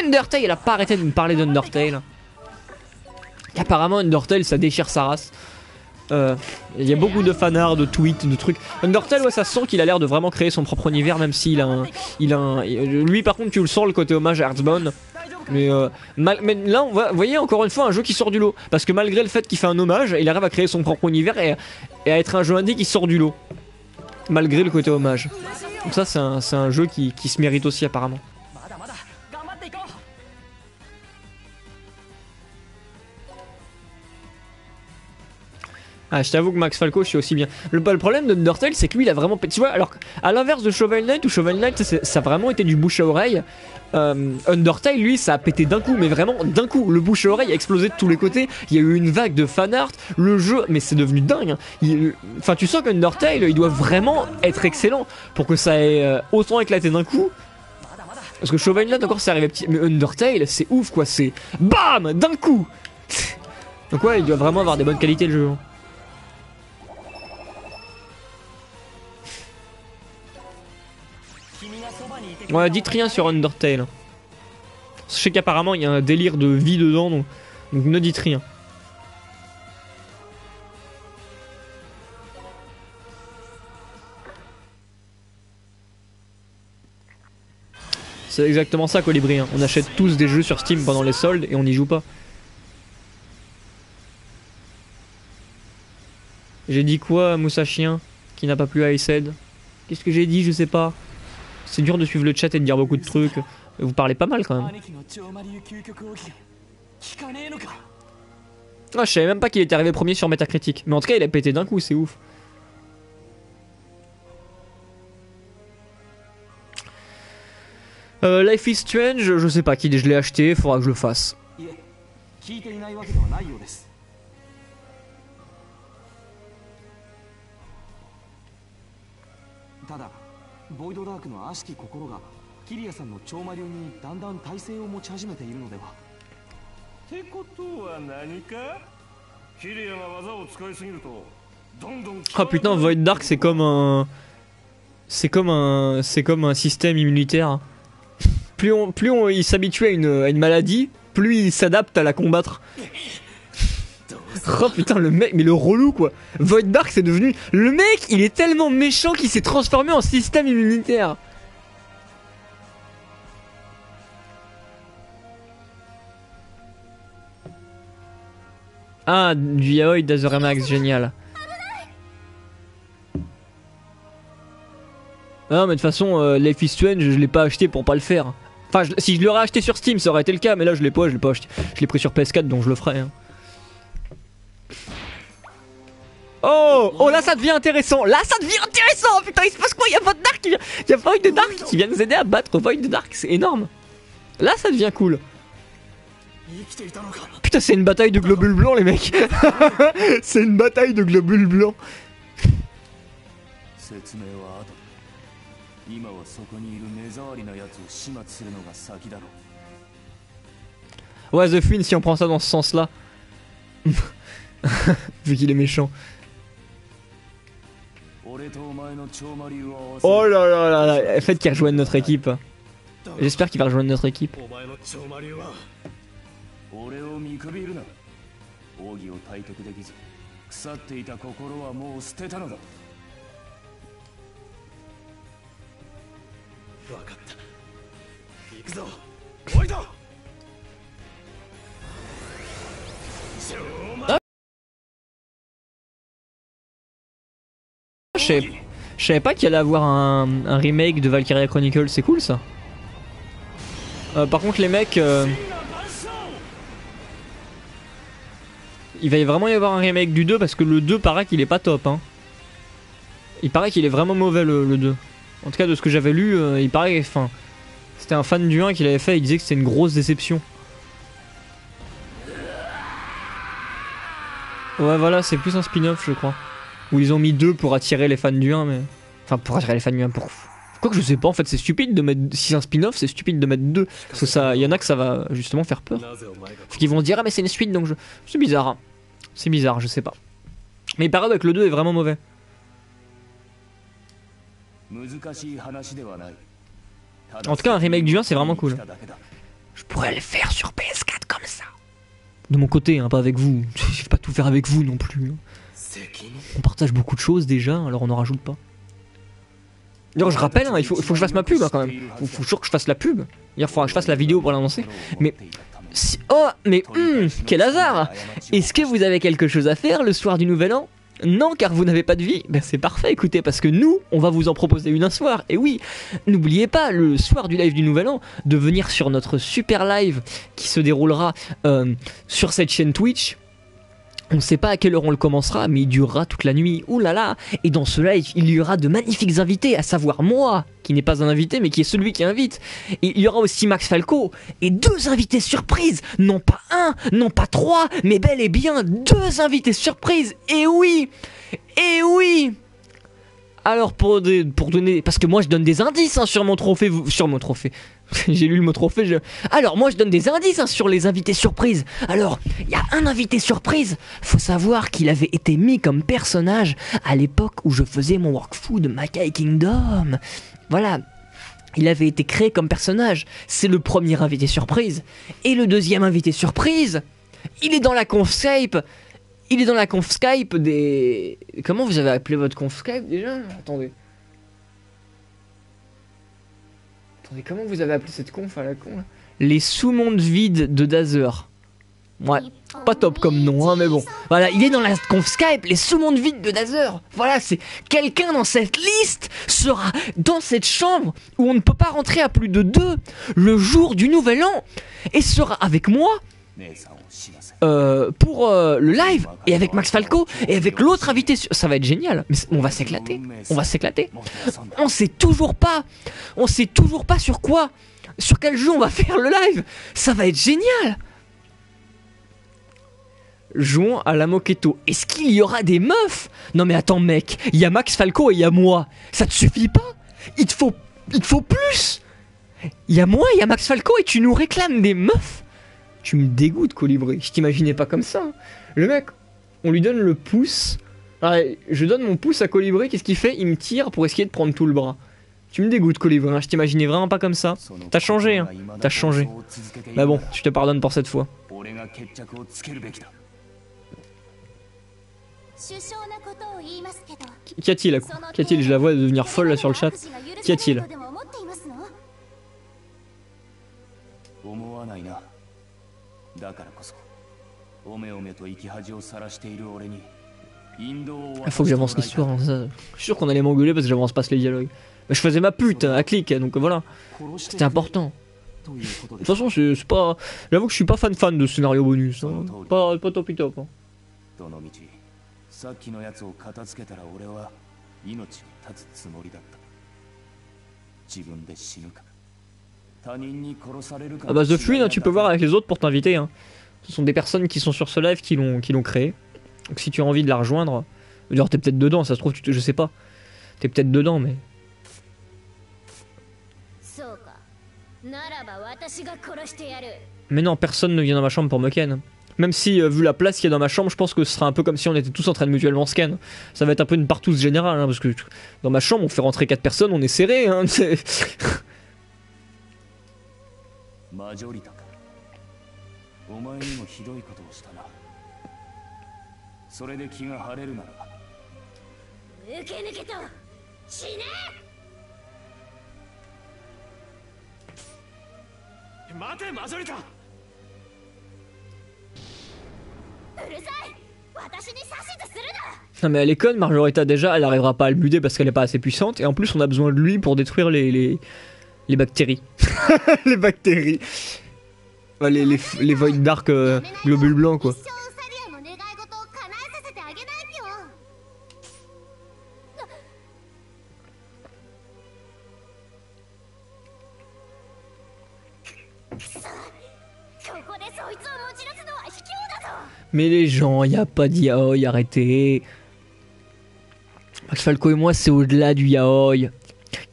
Undertale. Elle a pas arrêté de me parler d'Undertale. Apparemment Undertale ça déchire sa race. Il y a beaucoup de fanarts, de tweets, de trucs. Undertale, ouais, ça sent qu'il a l'air de vraiment créer son propre univers, même s'il lui par contre tu le sens le côté hommage à Earthbound. Mais là vous voyez encore une fois un jeu qui sort du lot, parce que malgré le fait qu'il fait un hommage, il arrive à créer son propre univers et à être un jeu indé qui sort du lot malgré le côté hommage. Donc ça c'est un jeu qui se mérite aussi apparemment. Ah, je t'avoue que Max Falco, je suis aussi bien. Le problème d'Undertale, c'est que lui, il a vraiment... Tu vois, alors, à l'inverse de Shovel Knight, où Shovel Knight, ça a vraiment été du bouche à oreille, Undertale, lui, ça a pété d'un coup, mais vraiment d'un coup. Le bouche à oreille a explosé de tous les côtés. Il y a eu une vague de fanart. Le jeu, mais c'est devenu dingue. Enfin, tu sens qu'Undertale, il doit vraiment être excellent pour que ça ait autant éclaté d'un coup. Parce que Shovel Knight, encore, c'est arrivé petit. Mais Undertale, c'est ouf, quoi. C'est BAM d'un coup. Donc, ouais, il doit vraiment avoir des bonnes qualités, le jeu. Ouais, dites rien sur Undertale. Je sais qu'apparemment il y a un délire de vie dedans, donc ne dites rien. C'est exactement ça, Colibri. Hein. On achète tous des jeux sur Steam pendant les soldes et on n'y joue pas. J'ai dit quoi, Moussa Chien, qui n'a pas plu à Iced? Qu'est-ce que j'ai dit? Je sais pas. C'est dur de suivre le chat et de dire beaucoup de trucs. Vous parlez pas mal quand même. Ah, je savais même pas qu'il était arrivé premier sur Metacritic. Mais en tout cas, il a pété d'un coup, c'est ouf. Life is Strange, je sais pas qui je l'ai acheté, faudra que je le fasse. Ah putain, Void Dark c'est comme un... C'est comme un système immunitaire. Plus il s'habitue à une maladie, plus il s'adapte à la combattre. Oh putain, le mec, mais le relou quoi. Void Dark c'est devenu... Le mec, il est tellement méchant qu'il s'est transformé en système immunitaire. Ah, du Yaoi d'Azuramax, génial. Non mais de toute façon, Life is Strange, je l'ai pas acheté pour pas le faire. Enfin, si je l'aurais acheté sur Steam, ça aurait été le cas, mais là je l'ai pas acheté. Je l'ai pris sur PS4, donc je le ferai. Hein. Oh, là ça devient intéressant. Là ça devient intéressant. Putain, il se passe quoi? Il y a Void Dark qui vient. Il y a Void Dark qui vient nous aider à battre Void Dark. C'est énorme. Là ça devient cool. Putain, c'est une bataille de globules blancs, les mecs. C'est une bataille de globules blancs. Ouais, The Fin, si on prend ça dans ce sens-là. Vu qu'il est méchant. Oh là là là là, faites qu'il rejoigne notre équipe. J'espère qu'il va rejoindre notre équipe. Je savais pas qu'il allait avoir un remake de Valkyria Chronicles, c'est cool ça. Par contre les mecs, il va vraiment y avoir un remake du 2 parce que le 2 paraît qu'il est pas top hein. Il paraît qu'il est vraiment mauvais le 2. En tout cas de ce que j'avais lu, il paraît, enfin, c'était un fan du 1 qui l'avait fait, il disait que c'était une grosse déception. Ouais voilà, c'est plus un spin-off je crois. Où ils ont mis 2 pour attirer les fans du 1 mais... Enfin pour attirer les fans du 1 pour... Quoi que je sais pas, en fait c'est stupide de mettre... Si c'est un spin-off c'est stupide de mettre 2. Parce que ça, y en a que ça va justement faire peur. Parce qu'ils vont se dire ah mais c'est une suite donc je... C'est bizarre hein. C'est bizarre, je sais pas. Mais il paraît que le 2 est vraiment mauvais. En tout cas un remake du 1 c'est vraiment cool. Je pourrais le faire sur PS4 comme ça. De mon côté, hein, pas avec vous. Je vais pas tout faire avec vous non plus. Hein. On partage beaucoup de choses déjà, alors on n'en rajoute pas. D'ailleurs je rappelle, hein, il faut que je fasse ma pub hein, quand même. Il faut toujours que je fasse la pub. Il faudra que je fasse la vidéo pour l'annoncer. Mais... Oh, mais quel hasard! Est-ce que vous avez quelque chose à faire le soir du Nouvel An? Non, car vous n'avez pas de vie. Ben c'est parfait, écoutez, parce que nous, on va vous en proposer une un soir. Et oui, n'oubliez pas, le soir du live du Nouvel An, de venir sur notre super live qui se déroulera sur cette chaîne Twitch. On ne sait pas à quelle heure on le commencera, mais il durera toute la nuit. Ouh là là! Et dans ce live, il y aura de magnifiques invités, à savoir moi, qui n'est pas un invité, mais qui est celui qui invite. Et il y aura aussi Max Falco, et 2 invités surprises! Non pas 1, non pas 3, mais bel et bien 2 invités surprises! Et oui! Et oui! Alors pour donner... Parce que moi je donne des indices hein, sur mon trophée... Sur mon trophée... J'ai lu le mot trophée... Alors moi je donne des indices hein, sur les invités surprises. Alors, il y a un invité surprise. Faut savoir qu'il avait été mis comme personnage à l'époque où je faisais mon walkthrough de Makai Kingdom. Voilà. Il avait été créé comme personnage. C'est le premier invité surprise. Et le deuxième invité surprise, il est dans la conf Skype. Il est dans la conf Skype des... Comment vous avez appelé votre conf Skype déjà? Attendez. Attendez, comment vous avez appelé cette conf à la con là? Les sous-mondes vides de Dazer. Ouais, pas top comme nom, hein, mais bon. Voilà, il est dans la conf Skype, les sous-mondes vides de Dazer. Voilà, c'est quelqu'un dans cette liste sera dans cette chambre où on ne peut pas rentrer à plus de 2 le jour du Nouvel An et sera avec moi pour le live et avec Max Falco et avec l'autre invité. Ça va être génial, mais on va s'éclater. On va s'éclater. On sait toujours pas sur quoi, sur quel jeu on va faire le live. Ça va être génial. Jouons à la Moquetto. Est-ce qu'il y aura des meufs? Non mais attends mec, il y a Max Falco et il y a moi. Ça te suffit pas? Il te faut plus. Il y a moi, il y a Max Falco et tu nous réclames des meufs? Tu me dégoûtes Colibri, je t'imaginais pas comme ça. Le mec, on lui donne le pouce. Allez, je donne mon pouce à Colibri, qu'est-ce qu'il fait? Il me tire pour essayer de prendre tout le bras. Tu me dégoûtes Colibri, hein. Je t'imaginais vraiment pas comme ça. T'as changé, hein. T'as changé. Mais bon, je te pardonne pour cette fois. Qu'y a-t-il, Qu'y a-t-il? Je la vois devenir folle là sur le chat. Qu'y a-t-il? 思わないな。だからこそ、おめおめと生き恥を晒している俺に、引導を渡 Il faut que j'avance l'histoire, hein, ça. Je suis sûr qu'on allait m'engueuler parce que j'avance pas les dialogues. Mais je faisais ma pute à clic, donc voilà. C'était important. De toute façon, c'est pas. J'avoue que je suis pas fan de scénario bonus. Hein. Pas top top. Hein. どの道、さっきのやつを片付けたら俺は命を絶つつもりだった。自分で死ぬか。 À base de fluide, hein, tu peux voir avec les autres pour t'inviter. Hein. Ce sont des personnes qui sont sur ce live qui l'ont créé. Donc si tu as envie de la rejoindre, genre t'es peut-être dedans, ça se trouve, je sais pas. T'es peut-être dedans, mais. Mais non, personne ne vient dans ma chambre pour me ken. Même si, vu la place qu'il y a dans ma chambre, je pense que ce sera un peu comme si on était tous en train de mutuellement scan. Ça va être un peu une partouze générale, hein, parce que dans ma chambre, on fait rentrer 4 personnes, on est serré. Hein, マジョリタか。お前にもひどいことをしたな。それで気が晴れるなら。抜け抜けと死ね。待てマジョリタ。うるさい。私に指図するな。Non mais elle est conne, Marjorita déjà, elle arrivera pas à le buter parce qu'elle est pas assez puissante et en plus on a besoin de lui pour détruire les bactéries. Les bactéries. Ouais, les Void Dark globules blancs quoi. Mais les gens, y a pas de yaoi, arrêtez. Max Falco et moi, c'est au-delà du yaoi.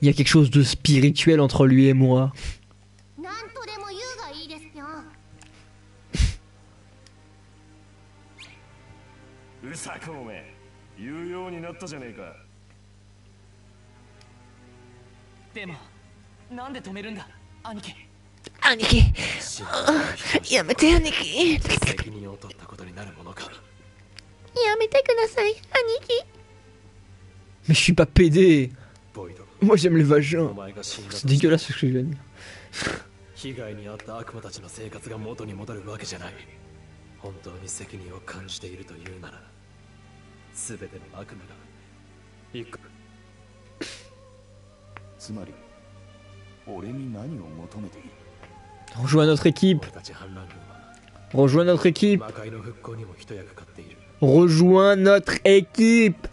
Il y a quelque chose de spirituel entre lui et moi. Aniki, yamete Aniki. Yamete kudasai, Aniki. Mais je suis pas pédé. Moi j'aime les vagins. C'est dégueulasse ce que je viens de dire. Rejoins notre équipe. Rejoins notre équipe. Rejoins notre équipe.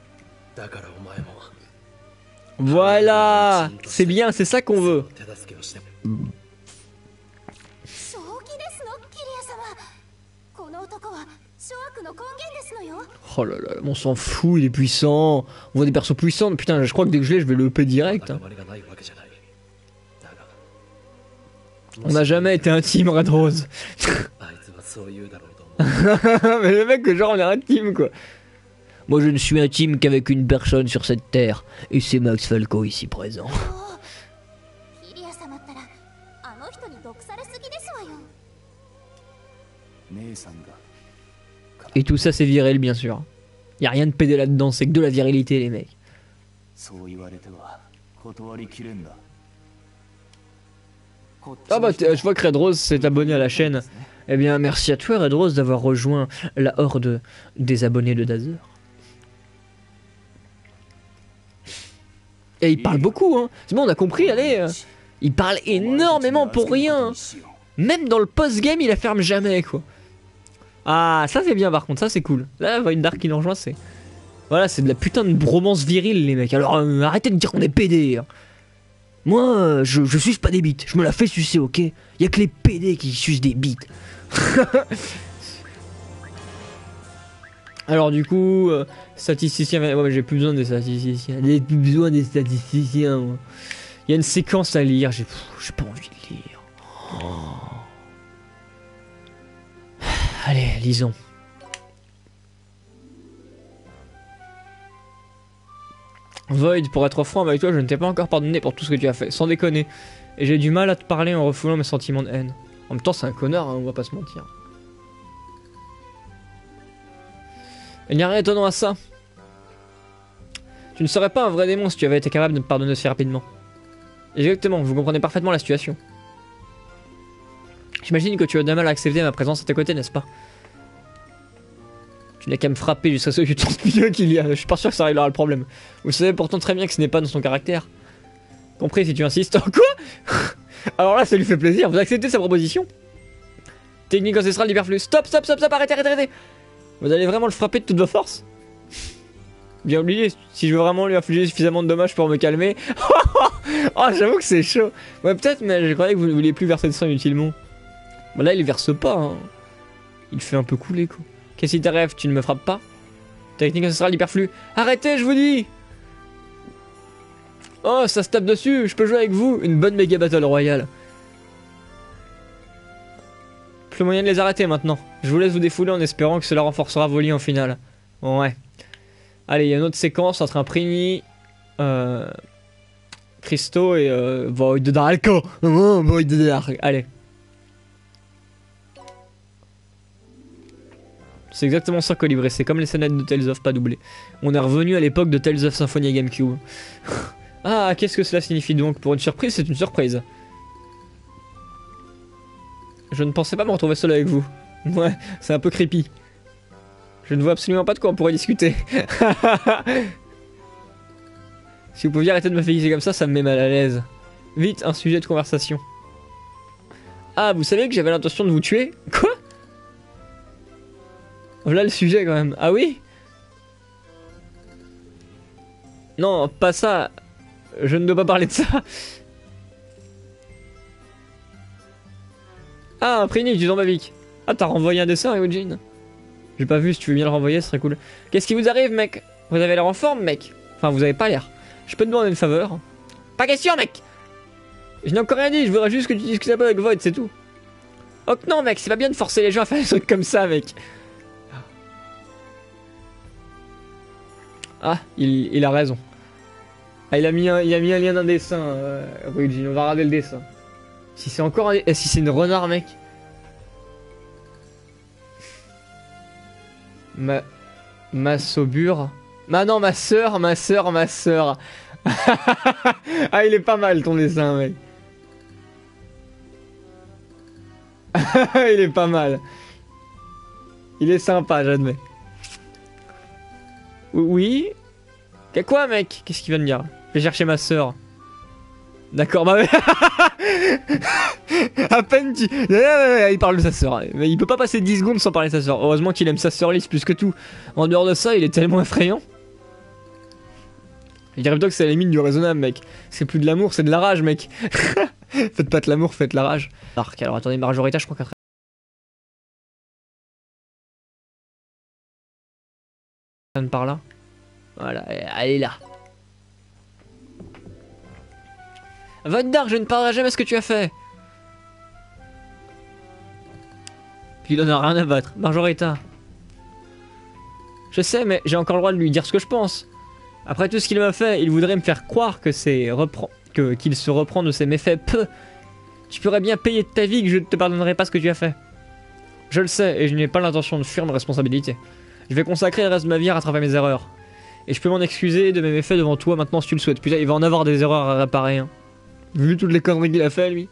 Voilà, c'est bien, c'est ça qu'on veut. Oh là là, on s'en fout, il est puissant. On voit des persos puissants. Putain, je crois que dès que je l'ai, je vais le EP direct. Hein. On n'a jamais été intime, Red Rose. Mais le mec, genre, on est intime quoi. Moi je ne suis intime qu'avec une personne sur cette terre, et c'est Max Falco ici présent. Et tout ça c'est viril bien sûr. Y a rien de pédé là-dedans, c'est que de la virilité les mecs. Ah bah je vois que Red Rose s'est abonné à la chaîne. Eh bien merci à toi Red Rose d'avoir rejoint la horde des abonnés de Dazer. Et il parle beaucoup, hein. C'est bon, on a compris, allez. Il parle énormément pour rien. Même dans le post-game, il la ferme jamais, quoi. Ah, ça c'est bien par contre, ça c'est cool. Là, Void Dark qui nous rejoint, c'est... Voilà, c'est de la putain de bromance virile, les mecs. Alors, arrêtez de dire qu'on est PD. Hein. Moi, je suce pas des bites. Je me la fais sucer, ok. Y'a que les PD qui sucent des bites. Alors du coup, statisticien, ouais, j'ai plus besoin des statisticiens. J'ai plus besoin des statisticiens. Moi. Il y a une séquence à lire, j'ai pas envie de lire. Oh. Allez, lisons. Void, pour être franc avec toi, je ne t'ai pas encore pardonné pour tout ce que tu as fait, sans déconner. Et j'ai du mal à te parler en refoulant mes sentiments de haine. En même temps, c'est un connard, hein, on va pas se mentir. Il n'y a rien d'étonnant à ça. Tu ne serais pas un vrai démon si tu avais été capable de me pardonner aussi rapidement. Exactement, vous comprenez parfaitement la situation. J'imagine que tu as de mal à accepter ma présence à tes côtés, n'est-ce pas? Tu n'as qu'à me frapper jusqu'à ce que tu te bien qu'il y a. Je suis pas sûr que ça réglera le problème. Vous savez pourtant très bien que ce n'est pas dans son caractère. Compris si tu insistes. Quoi? Alors là, ça lui fait plaisir. Vous acceptez sa proposition? Technique ancestrale d'hyperflux. Stop, stop, stop, stop, arrêtez, arrêtez, arrêtez. Vous allez vraiment le frapper de toutes vos forces? Bien oublié, si je veux vraiment lui infliger suffisamment de dommages pour me calmer. Oh, j'avoue que c'est chaud. Ouais, peut-être, mais je croyais que vous ne vouliez plus verser de sang inutilement. Bon, là, il verse pas, hein. Il fait un peu couler, quoi. Qu'est-ce qui t'arrive? Tu ne me frappes pas? Technique ancestrale d'hyperflux. Arrêtez, je vous dis! Oh, ça se tape dessus, je peux jouer avec vous. Une bonne méga battle royale. Plus moyen de les arrêter maintenant. Je vous laisse vous défouler en espérant que cela renforcera vos liens en finale. Ouais. Allez, il y a une autre séquence entre un Prini, Christo et Void Dark. Void Dark. Allez. C'est exactement ça, Colibri. C'est comme les scénettes de Tales of, pas doublé. On est revenu à l'époque de Tales of Symphonia GameCube. Ah, qu'est-ce que cela signifie donc? Pour une surprise, c'est une surprise. Je ne pensais pas me retrouver seul avec vous. Ouais, c'est un peu creepy. Je ne vois absolument pas de quoi on pourrait discuter. Si vous pouviez arrêter de me féliciter comme ça me met mal à l'aise. Vite, un sujet de conversation. Ah, vous savez que j'avais l'intention de vous tuer? Quoi? Voilà le sujet quand même. Ah oui? Non, pas ça. Je ne dois pas parler de ça. Ah, un Prini du Zombavic. Ah, t'as renvoyé un dessin, Eugene? J'ai pas vu, si tu veux bien le renvoyer, ce serait cool. Qu'est-ce qui vous arrive, mec? Vous avez l'air en forme, mec? Enfin, vous avez pas l'air. Je peux te demander une faveur? Pas question, mec! Je n'ai encore rien dit, je voudrais juste que tu discutes un peu avec Void, c'est tout. Oh non, mec, c'est pas bien de forcer les gens à faire des trucs comme ça, mec. Ah, il a raison. Ah, il a mis un lien d'un dessin, Eugene, on va regarder le dessin. Si c'est encore un... Si c'est une renard, mec. Ma saubure. Ah non, ma sœur. Ah, il est pas mal ton dessin, mec. Il est pas mal. Il est sympa, j'admets. Oui. Quoi, mec? Qu'est-ce qu'il va me dire? Je vais chercher ma sœur. D'accord, bah à peine tu... Il parle de sa sœur. Mais il peut pas passer 10 secondes sans parler de sa sœur. Heureusement qu'il aime sa sœur Lys plus que tout. En dehors de ça, il est tellement effrayant. Je dirais plutôt que c'est à la limite du raisonnable, mec. C'est plus de l'amour, c'est de la rage, mec. Faites pas de l'amour, faites la rage. Dark, alors attendez, Marjorita, je crois qu'elle traîne par là. Voilà, elle est là. Void Dark, je ne parlerai jamais ce que tu as fait. Puis il en a rien à battre. Marjorita. Je sais, mais j'ai encore le droit de lui dire ce que je pense. Après tout ce qu'il m'a fait, il voudrait me faire croire que c'est qu'il se reprend de ses méfaits. Peu. Tu pourrais bien payer de ta vie que je ne te pardonnerai pas ce que tu as fait. Je le sais, et je n'ai pas l'intention de fuir mes responsabilités. Je vais consacrer le reste de ma vie à rattraper mes erreurs. Et je peux m'en excuser de mes méfaits devant toi maintenant si tu le souhaites. Putain, il va en avoir des erreurs à réparer, hein. Vu toutes les conneries qu'il a fait, lui.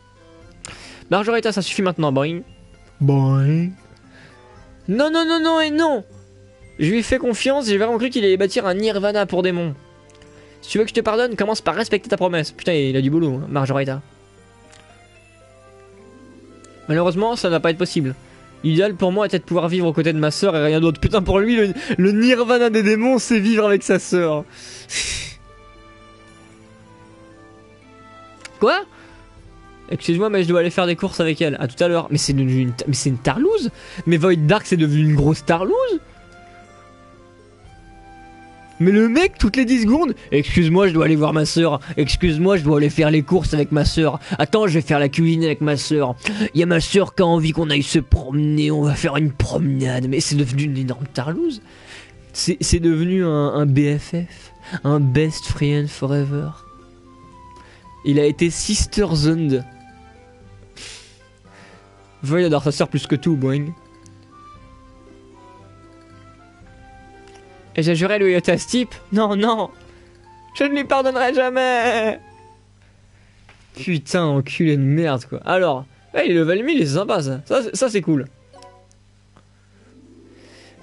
Marjorita, ça suffit maintenant, boing. Boing. Non, non, non, non et non. Je lui ai fait confiance et j'ai vraiment cru qu'il allait bâtir un nirvana pour démons. Si tu veux que je te pardonne, commence par respecter ta promesse. Putain, il a du boulot, hein, Marjorita. Malheureusement, ça ne va pas être possible. L'idéal pour moi était de pouvoir vivre aux côtés de ma sœur et rien d'autre. Putain, pour lui, le nirvana des démons, c'est vivre avec sa sœur. Quoi? Excuse-moi, mais je dois aller faire des courses avec elle. À tout à l'heure. Mais c'est une tarlouse. Mais Void Dark, c'est devenu une grosse tarlouse. Mais le mec, toutes les 10 secondes, excuse-moi, je dois aller voir ma soeur. Excuse-moi, je dois aller faire les courses avec ma soeur. Attends, je vais faire la cuisine avec ma soeur. Il y a ma soeur qui a envie qu'on aille se promener. On va faire une promenade. Mais c'est devenu une énorme tarlouse. C'est devenu un BFF. Un best friend forever. Il a été Sister Zund. Void adore sa soeur plus que tout, boing. Et j'ai juré loyauté à ce type. Non, non. Je ne lui pardonnerai jamais. Putain, enculé de merde, quoi. Alors, ouais, il est level 1000, il est sympa, ça. Ça c'est cool.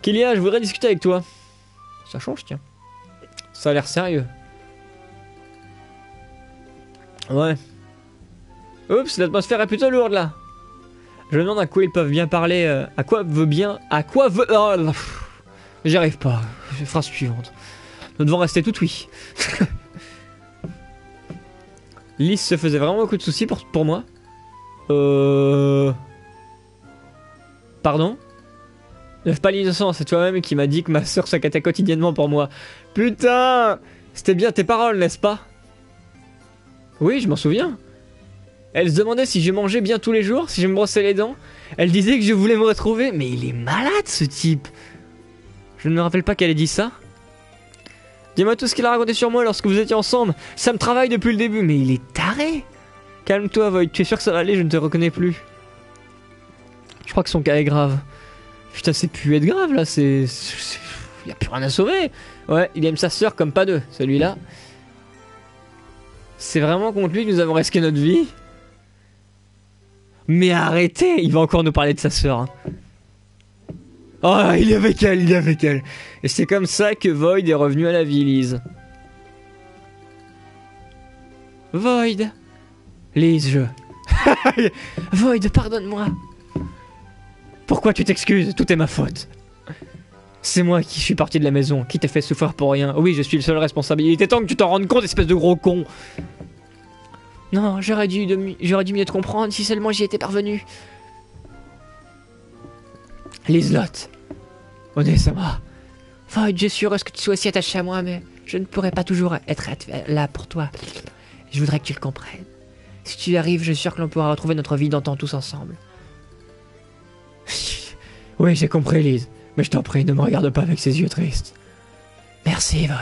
Kélia, je voudrais discuter avec toi. Ça change, tiens. Ça a l'air sérieux. Ouais. Oups, l'atmosphère est plutôt lourde, là. Je me demande à quoi ils peuvent bien parler. À quoi veut bien... À quoi veut... Oh, j'y arrive pas. Phrase suivante. Nous devons rester tout oui. Lys se faisait vraiment beaucoup de soucis pour moi. Pardon? Lève pas l'innocent, c'est toi-même qui m'a dit que ma soeur s'inquiétait quotidiennement pour moi. Putain! C'était bien tes paroles, n'est-ce pas? Oui, je m'en souviens. Elle se demandait si je mangeais bien tous les jours, si je me brossais les dents. Elle disait que je voulais me retrouver. Mais il est malade, ce type. Je ne me rappelle pas qu'elle ait dit ça. Dis-moi tout ce qu'il a raconté sur moi lorsque vous étiez ensemble. Ça me travaille depuis le début, mais il est taré. Calme-toi, Void. Tu es sûr que ça va aller? Je ne te reconnais plus. Je crois que son cas est grave. Putain, c'est plus être grave, là. Il n'y a plus rien à sauver. Ouais, il aime sa sœur comme pas deux, celui-là. C'est vraiment contre lui que nous avons risqué notre vie. Mais arrêtez, il va encore nous parler de sa sœur. Hein. Oh, il est avec elle, il est avec elle. Et c'est comme ça que Void est revenu à la vie, Lise. Void. Lise, je... Void, pardonne-moi. Pourquoi tu t'excuses? Tout est ma faute. C'est moi qui suis parti de la maison, qui t'ai fait souffrir pour rien. Oui, je suis le seul responsable. Il était temps que tu t'en rendes compte, espèce de gros con. Non, j'aurais dû mieux te comprendre si seulement j'y étais parvenu. Liselotte. Onesama. Void, je suis heureuse que tu sois aussi attaché à moi, mais je ne pourrais pas toujours être là pour toi. Je voudrais que tu le comprennes. Si tu y arrives, je suis sûr que l'on pourra retrouver notre vie d'antan tous ensemble. Oui, j'ai compris, Lise. Mais je t'en prie, ne me regarde pas avec ces yeux tristes. Merci, Void.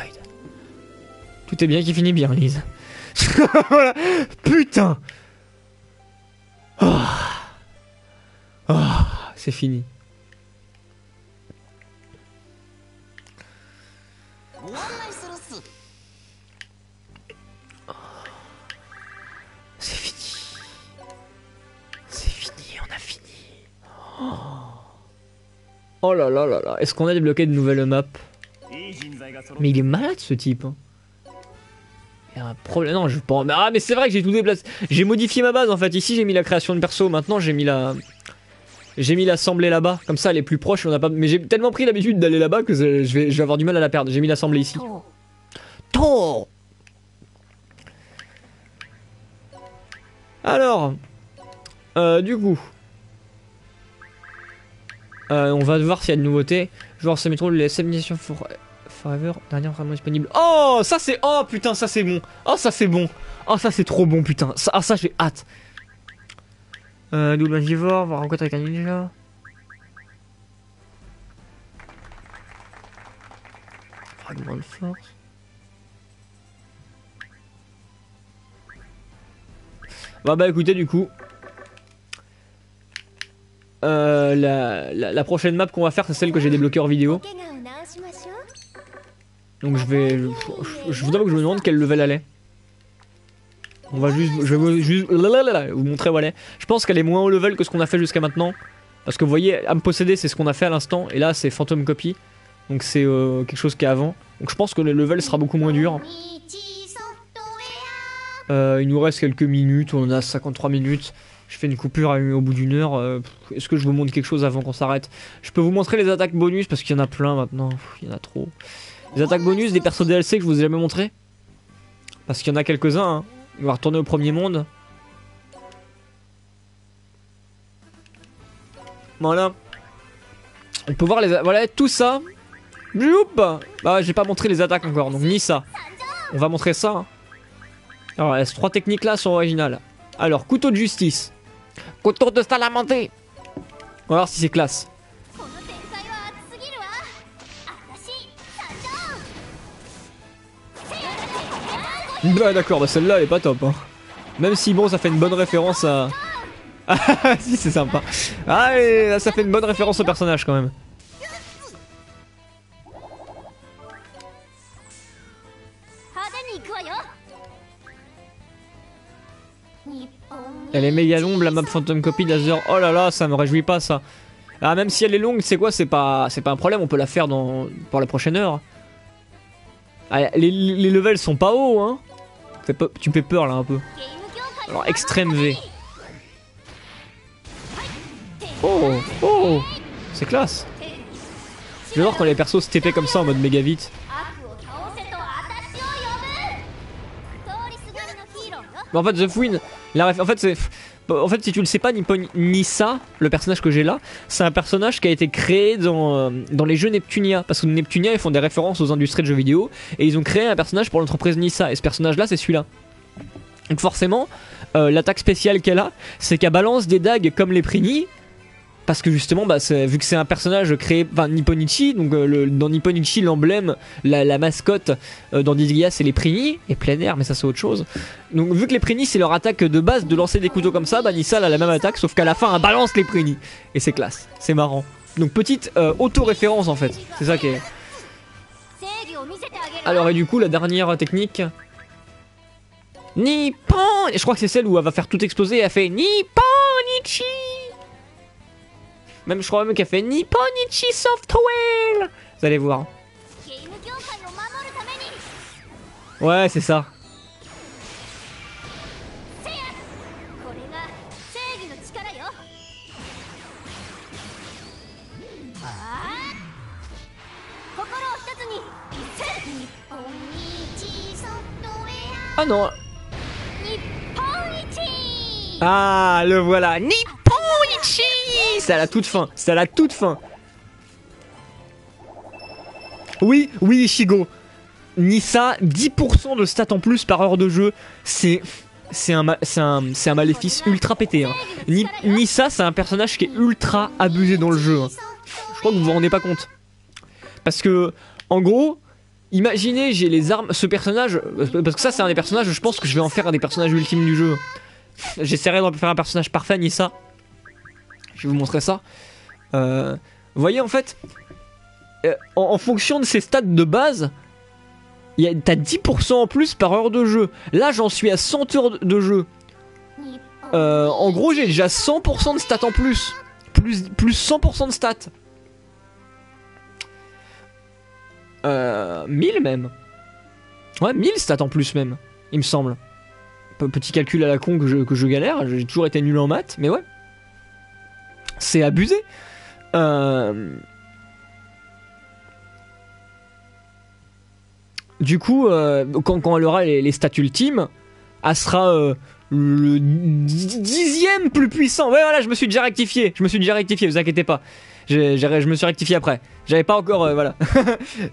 Tout est bien qui finit bien, Lise. Voilà. Putain. Oh. Oh, c'est fini. C'est fini. C'est fini, on a fini. Oh là là là là. Est-ce qu'on a débloqué de nouvelles maps? Mais il est malade ce type. Hein. Il y a un problème. Non, je pense. Ah, mais c'est vrai que j'ai tout déplacé. J'ai modifié ma base en fait. Ici, j'ai mis la création de perso. Maintenant, j'ai mis la. J'ai mis l'assemblée là-bas. Comme ça, elle est plus proche. On a pas... Mais j'ai tellement pris l'habitude d'aller là-bas que je vais avoir du mal à la perdre. J'ai mis l'assemblée ici. Tôt. Alors. Du coup. On va voir s'il y a de nouveautés. Joueur semi-troll, les Simulation Forever, dernière vraiment disponible. Oh, ça c'est. Oh putain, ça c'est bon. Oh, ça c'est bon. Oh, ça c'est trop bon, putain. Ça j'ai hâte. Double Magivore, va rencontrer avec un ninja. Fragment de force. Bah écoutez, du coup. La prochaine map qu'on va faire, c'est celle que j'ai débloquée hors vidéo. Donc je vous avoue que je me demande quel level elle est. On va juste, je vais juste vous montrer où elle est. Je pense qu'elle est moins haut level que ce qu'on a fait jusqu'à maintenant. Parce que vous voyez, âme possédée, c'est ce qu'on a fait à l'instant. Et là, c'est Phantom Copy. Donc c'est quelque chose qui est avant. Donc je pense que le level sera beaucoup moins dur. Il nous reste quelques minutes, on en a 53 minutes. Je fais une coupure au bout d'une heure. Est-ce que je vous montre quelque chose avant qu'on s'arrête? Je peux vous montrer les attaques bonus parce qu'il y en a plein maintenant. Il y en a trop. Les attaques bonus des persos DLC que je vous ai jamais montré. Parce qu'il y en a quelques-uns. Hein. On va retourner au premier monde. Voilà. On peut voir les... Voilà, tout ça. Bah, j'ai pas montré les attaques encore, donc ni ça. On va montrer ça. Hein. Alors, ces trois techniques là sont originales. Alors, couteau de justice. Couteau de salamanté. On va voir si c'est classe. Bah d'accord, bah celle-là elle est pas top. Hein. Même si bon, ça fait une bonne référence à... Ah si, c'est sympa. Ah, et ça fait une bonne référence au personnage quand même. Elle est méga longue la map Phantom Copy d'Azer. Oh là là, ça me réjouit pas ça. Ah, même si elle est longue, c'est quoi, c'est pas un problème, on peut la faire pour la prochaine heure. Ah, les levels sont pas hauts hein. Tu fais peur là un peu. Alors extrême V. Oh, oh, c'est classe. J'adore quand les persos se TP comme ça en mode méga vite. Mais en fait, The Fouine, en fait, si tu le sais pas, Nissa, le personnage que j'ai là, c'est un personnage qui a été créé dans les jeux Neptunia. Parce que Neptunia, ils font des références aux industries de jeux vidéo. Et ils ont créé un personnage pour l'entreprise Nissa. Et ce personnage-là, c'est celui-là. Donc forcément, l'attaque spéciale qu'elle a, c'est qu'elle balance des dagues comme les Prini. Parce que justement, bah, vu que c'est un personnage créé par Nipponichi, donc dans Nipponichi, l'emblème, la mascotte dans Disgaea, c'est les Prini, et plein air, mais ça c'est autre chose. Donc vu que les Prini, c'est leur attaque de base de lancer des couteaux comme ça, bah Nissa elle a la même attaque, sauf qu'à la fin, elle balance les Prini. Et c'est classe, c'est marrant. Donc petite auto-référence en fait, c'est ça qui est... Alors et du coup, la dernière technique... Nippon. Et je crois que c'est celle où elle va faire tout exploser, et elle fait Nipponichi. Même je crois même qu'elle fait Nipponichi Software. Vous allez voir. Ouais, c'est ça. Ah non. Ah, le voilà. Nipponichi. C'est à la toute fin. C'est à la toute fin. Oui, oui, Shigo. Nissa, 10% de stats en plus par heure de jeu. C'est un maléfice ultra pété. Hein. Nissa, c'est un personnage qui est ultra abusé dans le jeu. Hein. Je crois que vous vous rendez pas compte. Parce que, en gros, imaginez, j'ai les armes. Ce personnage, parce que ça, c'est un des personnages, je pense que je vais en faire un des personnages ultimes du jeu. J'essaierai d'en faire un personnage parfait, Nissa. Je vais vous montrer ça. Vous voyez, en fait, en fonction de ses stats de base, t'as 10% en plus par heure de jeu. Là, j'en suis à 100 heures de jeu. En gros, j'ai déjà 100% de stats en plus. Plus 100% de stats. 1000 même. Ouais, 1000 stats en plus même, il me semble. Petit calcul à la con que je galère, j'ai toujours été nul en maths, mais ouais. C'est abusé. Du coup, quand elle aura les stats ultimes, elle sera le 10e plus puissant. Ouais, voilà, je me suis déjà rectifié, vous inquiétez pas. Je me suis rectifié après. J'avais pas encore, voilà,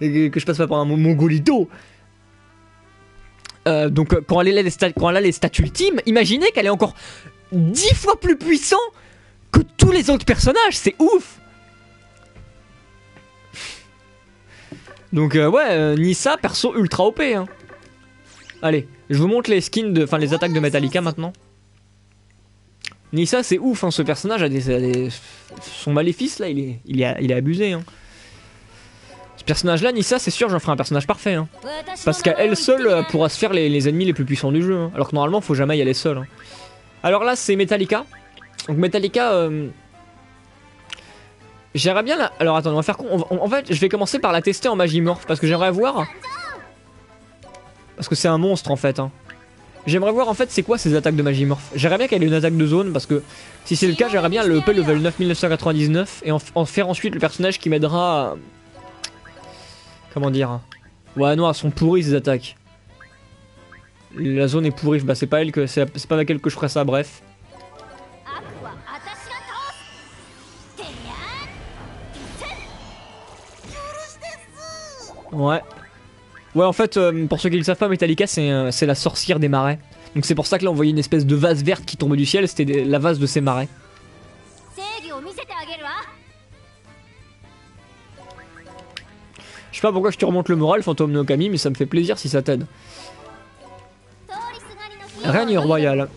que je passe pas pour un mongolito. Donc quand elle a les stats ultimes, imaginez qu'elle est encore 10 fois plus puissant que tous les autres personnages, c'est ouf. Donc ouais, Nissa, perso ultra OP hein. Allez, je vous montre les skins, les attaques de Metallica maintenant. Nissa c'est ouf hein, ce personnage son maléfice là, il est abusé hein. Ce personnage là, Nissa, c'est sûr j'en ferai un personnage parfait hein. Parce qu'à elle seule, elle pourra se faire les ennemis les plus puissants du jeu hein. Alors que normalement faut jamais y aller seul hein. Alors là c'est Metallica. Donc Metallica, j'aimerais bien la... Alors attends, on va faire quoi? En fait je vais commencer par la tester en Magimorph. Parce que j'aimerais voir... Parce que c'est un monstre en fait hein. J'aimerais voir en fait c'est quoi ces attaques de Magimorph. J'aimerais bien qu'elle ait une attaque de zone. Parce que si c'est le cas, j'aimerais bien le EP level 9999. Et en faire ensuite le personnage qui m'aidera à... Comment dire? Ouais non, elles sont pourries ces attaques. La zone est pourrie, bah c'est pas elle que... C'est pas avec elle que je ferai ça, bref. Ouais. Ouais en fait, pour ceux qui ne le savent pas, Metallica c'est la sorcière des marais. Donc c'est pour ça que là on voyait une espèce de vase verte qui tombait du ciel, c'était la vase de ces marais. Je sais pas pourquoi je te remonte le moral, Fantôme no Kami, mais ça me fait plaisir si ça t'aide. Règne royal.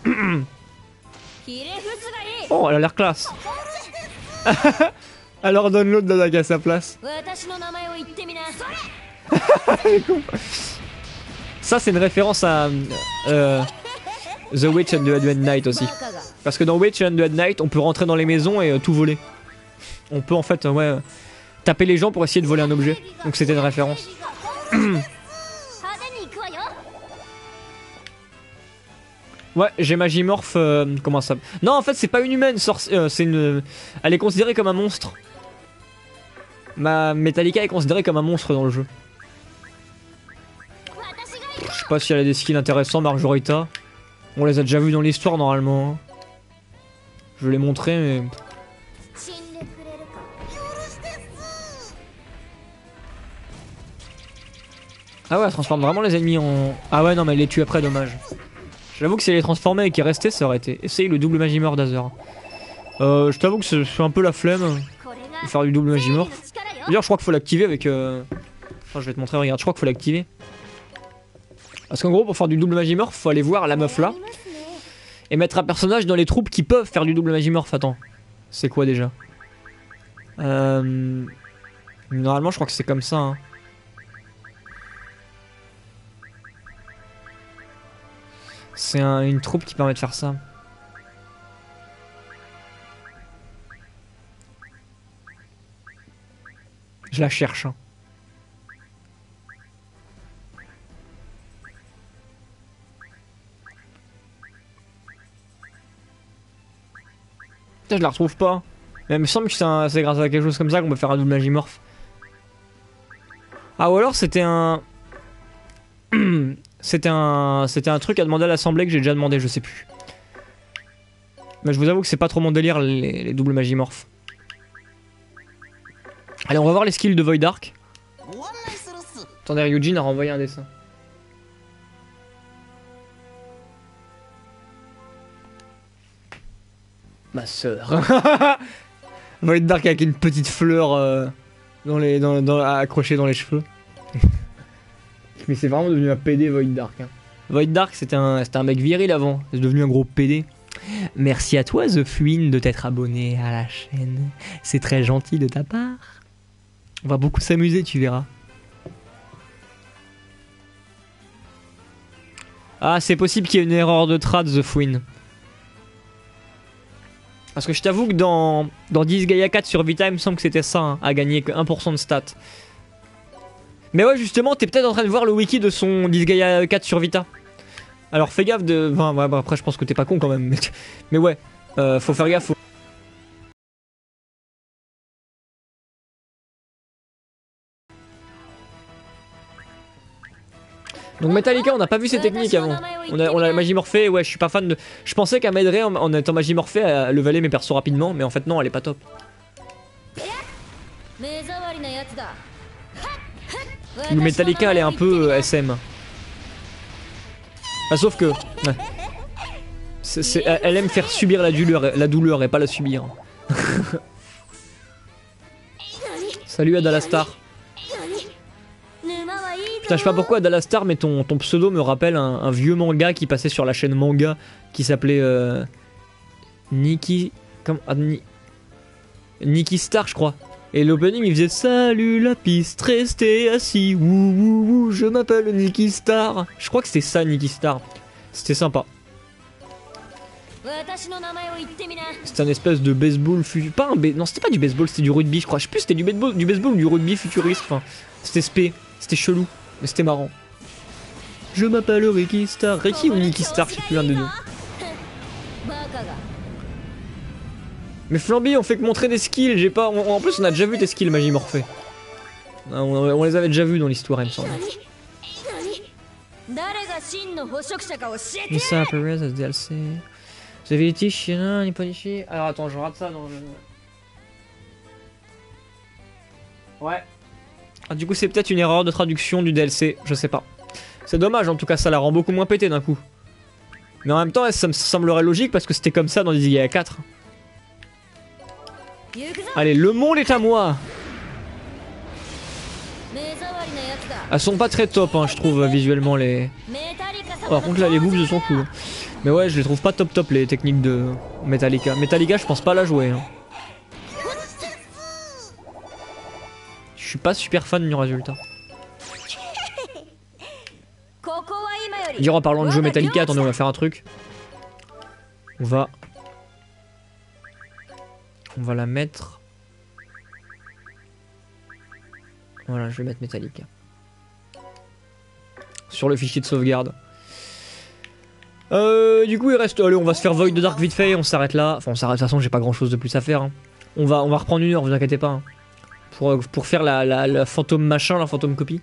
Oh, elle a l'air classe. Alors donne l'autre d'attaque à sa place. Ça c'est une référence à The Witch and the Dead Knight aussi. Parce que dans Witch and the Dead Knight, on peut rentrer dans les maisons et tout voler. On peut en fait, ouais, taper les gens pour essayer de voler un objet. Donc c'était une référence. Ouais, j'ai Magimorph. Comment ça? Non, en fait, c'est pas une humaine. C'est une. Elle est considérée comme un monstre. Ma Metallica est considérée comme un monstre dans le jeu. Je sais pas si elle a des skills intéressants, Marjorita. On les a déjà vus dans l'histoire normalement. Je vais les montrer, mais. Ah ouais, elle transforme vraiment les ennemis en. Ah ouais, non, mais elle les tue après, dommage. J'avoue que si elle les transformait et qu'il restait, ça aurait été. Essaye le double Magimorph d'Azer. Je t'avoue que c'est un peu la flemme de faire du double Magimorph. D'ailleurs, je crois qu'il faut l'activer avec. Enfin, je vais te montrer, regarde, je crois qu'il faut l'activer. Parce qu'en gros, pour faire du double Magimorph, faut aller voir la meuf là et mettre un personnage dans les troupes qui peuvent faire du double Magimorph. Attends, c'est quoi déjà? Normalement, je crois que c'est comme ça. Hein. C'est une troupe qui permet de faire ça. Je la cherche. Hein. Putain, je la retrouve pas. Mais il me semble que c'est grâce à quelque chose comme ça qu'on peut faire un double Magimorph. Ah, ou alors c'était un... C'était un truc à demander à l'assemblée que j'ai déjà demandé, je sais plus. Mais je vous avoue que c'est pas trop mon délire les doubles Magimorph. Allez, on va voir les skills de Void Ark. Attendez, Ryujin a renvoyé un dessin. Ma sœur. Void Dark avec une petite fleur accrochée dans les cheveux. Mais c'est vraiment devenu un PD Void Dark. Hein. Void Dark c'était un mec viril avant, c'est devenu un gros PD. Merci à toi The Fuin de t'être abonné à la chaîne. C'est très gentil de ta part. On va beaucoup s'amuser, tu verras. Ah, c'est possible qu'il y ait une erreur de trad The Fuin. Parce que je t'avoue que dans Disgaea 4 sur Vita, il me semble que c'était ça, hein, à gagner que 1% de stats. Mais ouais, justement, t'es peut-être en train de voir le wiki de son Disgaea 4 sur Vita. Alors fais gaffe de... Enfin, ouais, bah, après je pense que t'es pas con quand même. Mais ouais, faut faire gaffe. Donc Metallica, on n'a pas vu ses techniques avant. On a Magimorphé, ouais, je suis pas fan de... Je pensais qu'elle m'aiderait en étant Magimorphé à leveler mes persos rapidement, mais en fait non, elle est pas top. Le Metallica, elle est un peu SM. Bah, sauf que... Ouais. Elle aime faire subir la douleur et pas la subir. Salut Adalastar. Putain, je sais pas pourquoi Adalastar, mais ton pseudo me rappelle un vieux manga qui passait sur la chaîne manga qui s'appelait Nikki Star, je crois. Et l'opening il faisait salut la piste, restez assis, wouh wouh wouh, je m'appelle Nikki Star. Je crois que c'était ça Nikki Star. C'était sympa. C'était un espèce de baseball pas un non, c'était pas du baseball, c'était du rugby, je crois. Je sais plus c'était du baseball ou du rugby futuriste. Enfin, c'était spé, c'était chelou, mais c'était marrant. Je m'appelle Ricky Star. Ricky ou Nikki Star, je sais plus l'un des deux. Mais Flamby, on fait que montrer des skills, j'ai pas... En plus, on a déjà vu tes skills Magimorphés. On les avait déjà vus dans l'histoire, il me semble. Misa Perez, DLC... Vous avez été Shirin, Nipponichi... Alors attends, je rate ça dans le... Ouais. Ah, du coup, c'est peut-être une erreur de traduction du DLC, je sais pas. C'est dommage, en tout cas, ça la rend beaucoup moins pété d'un coup. Mais en même temps, ça me semblerait logique parce que c'était comme ça dans Disgaea 4. Allez, le monde est à moi. Elles sont pas très top, hein, je trouve, visuellement, les... Oh, par contre, là, les boobs sont cool. Mais ouais, je les trouve pas top les techniques de Metallica. Metallica, je pense pas la jouer. Hein. Je suis pas super fan du résultat. Dire en parlant de jeu Metallica, attendez, on va faire un truc. On va la mettre. Voilà, je vais mettre Metallica. Sur le fichier de sauvegarde. Du coup il reste... Allez, on va se faire Void de Dark vite fait et on s'arrête là. Enfin on s'arrête, de toute façon j'ai pas grand chose de plus à faire. Hein. On va reprendre une heure, vous inquiétez pas. Hein. Pour faire la fantôme machin, la fantôme copie.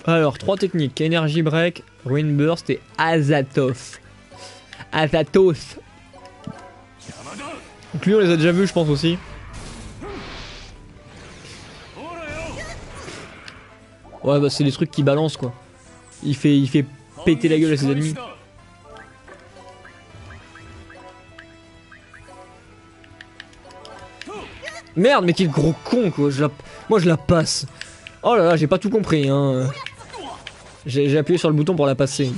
Alors, 3 techniques. Energy Break, Ruin Burst et Azatoth. Azatoth. Donc lui on les a déjà vus je pense aussi. Ouais bah c'est des trucs qui balancent quoi. Il fait péter la gueule à ses ennemis. Merde mais quel gros con quoi. Moi je la passe. Oh là là j'ai pas tout compris hein. J'ai appuyé sur le bouton pour la passer.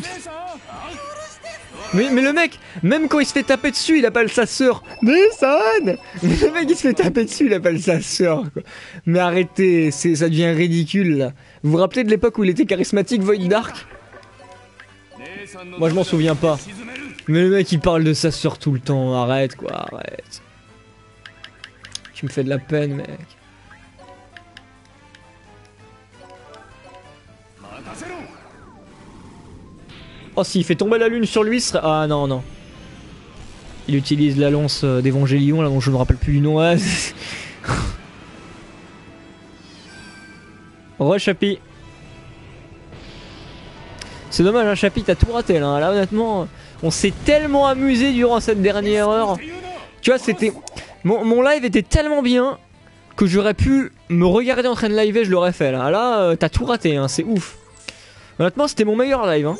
Mais le mec, même quand il se fait taper dessus, il appelle sa sœur Nissan. Le mec il se fait taper dessus, il appelle sa sœur quoi. Mais arrêtez, ça devient ridicule là. Vous vous rappelez de l'époque où il était charismatique Void Dark? Moi je m'en souviens pas. Mais le mec il parle de sa sœur tout le temps, arrête quoi, arrête. Tu me fais de la peine mec. Oh s'il fait tomber la lune sur lui, ce serait... Ah non non. Il utilise la lance d'Evangélion, là dont je me rappelle plus du nom. Ouais. Re Chapi. C'est dommage hein Chapi, t'as tout raté là. Là honnêtement, on s'est tellement amusé durant cette dernière heure. Tu vois c'était... Mon live était tellement bien que j'aurais pu me regarder en train de live et je l'aurais fait là. Là t'as tout raté hein, c'est ouf. Honnêtement c'était mon meilleur live hein.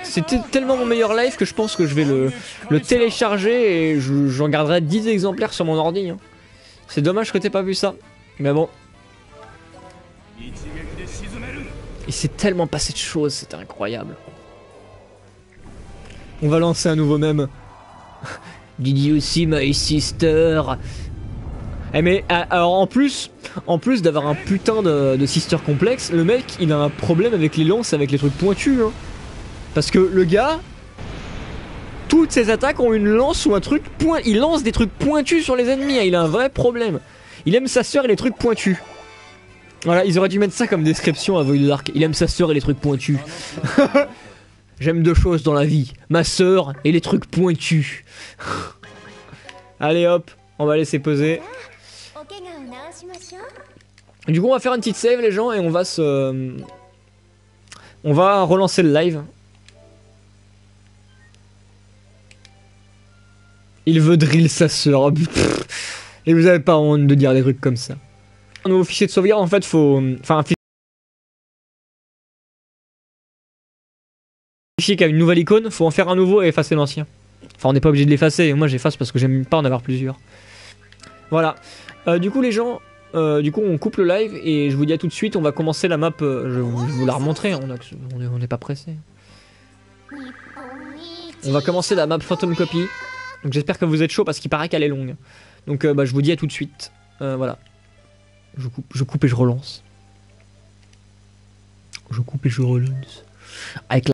C'était tellement mon meilleur live que je pense que je vais le télécharger et j'en garderai 10 exemplaires sur mon ordi. Hein. C'est dommage que t'aies pas vu ça. Mais bon. Il s'est tellement passé de choses, c'était incroyable. On va lancer un nouveau mème. Did you see my sister? Eh mais alors en plus d'avoir un putain de sister complexe, le mec il a un problème avec les lances, avec les trucs pointus. Hein. Parce que le gars, toutes ses attaques ont une lance ou un truc pointu. Il lance des trucs pointus sur les ennemis, hein. Il a un vrai problème. Il aime sa sœur et les trucs pointus. Voilà, ils auraient dû mettre ça comme description à Void Dark. Il aime sa sœur et les trucs pointus. J'aime 2 choses dans la vie, ma sœur et les trucs pointus. Allez hop, on va laisser poser. Du coup on va faire une petite save les gens et on va on va relancer le live. Il veut drill sa sœur. Et vous avez pas honte de dire des trucs comme ça. Un nouveau fichier de sauvegarde en fait faut... Enfin un fichier qui a une nouvelle icône, faut en faire un nouveau et effacer l'ancien. Enfin on n'est pas obligé de l'effacer, moi j'efface parce que j'aime pas en avoir plusieurs. Voilà. Du coup les gens, du coup on coupe le live et je vous dis à tout de suite, on va commencer la map, je vais vous la remontrer, on n'est pas pressé. On va commencer la map Phantom Copy. Donc j'espère que vous êtes chaud parce qu'il paraît qu'elle est longue. Donc bah, je vous dis à tout de suite. Voilà. Je coupe et je relance. Je coupe et je relance. Avec la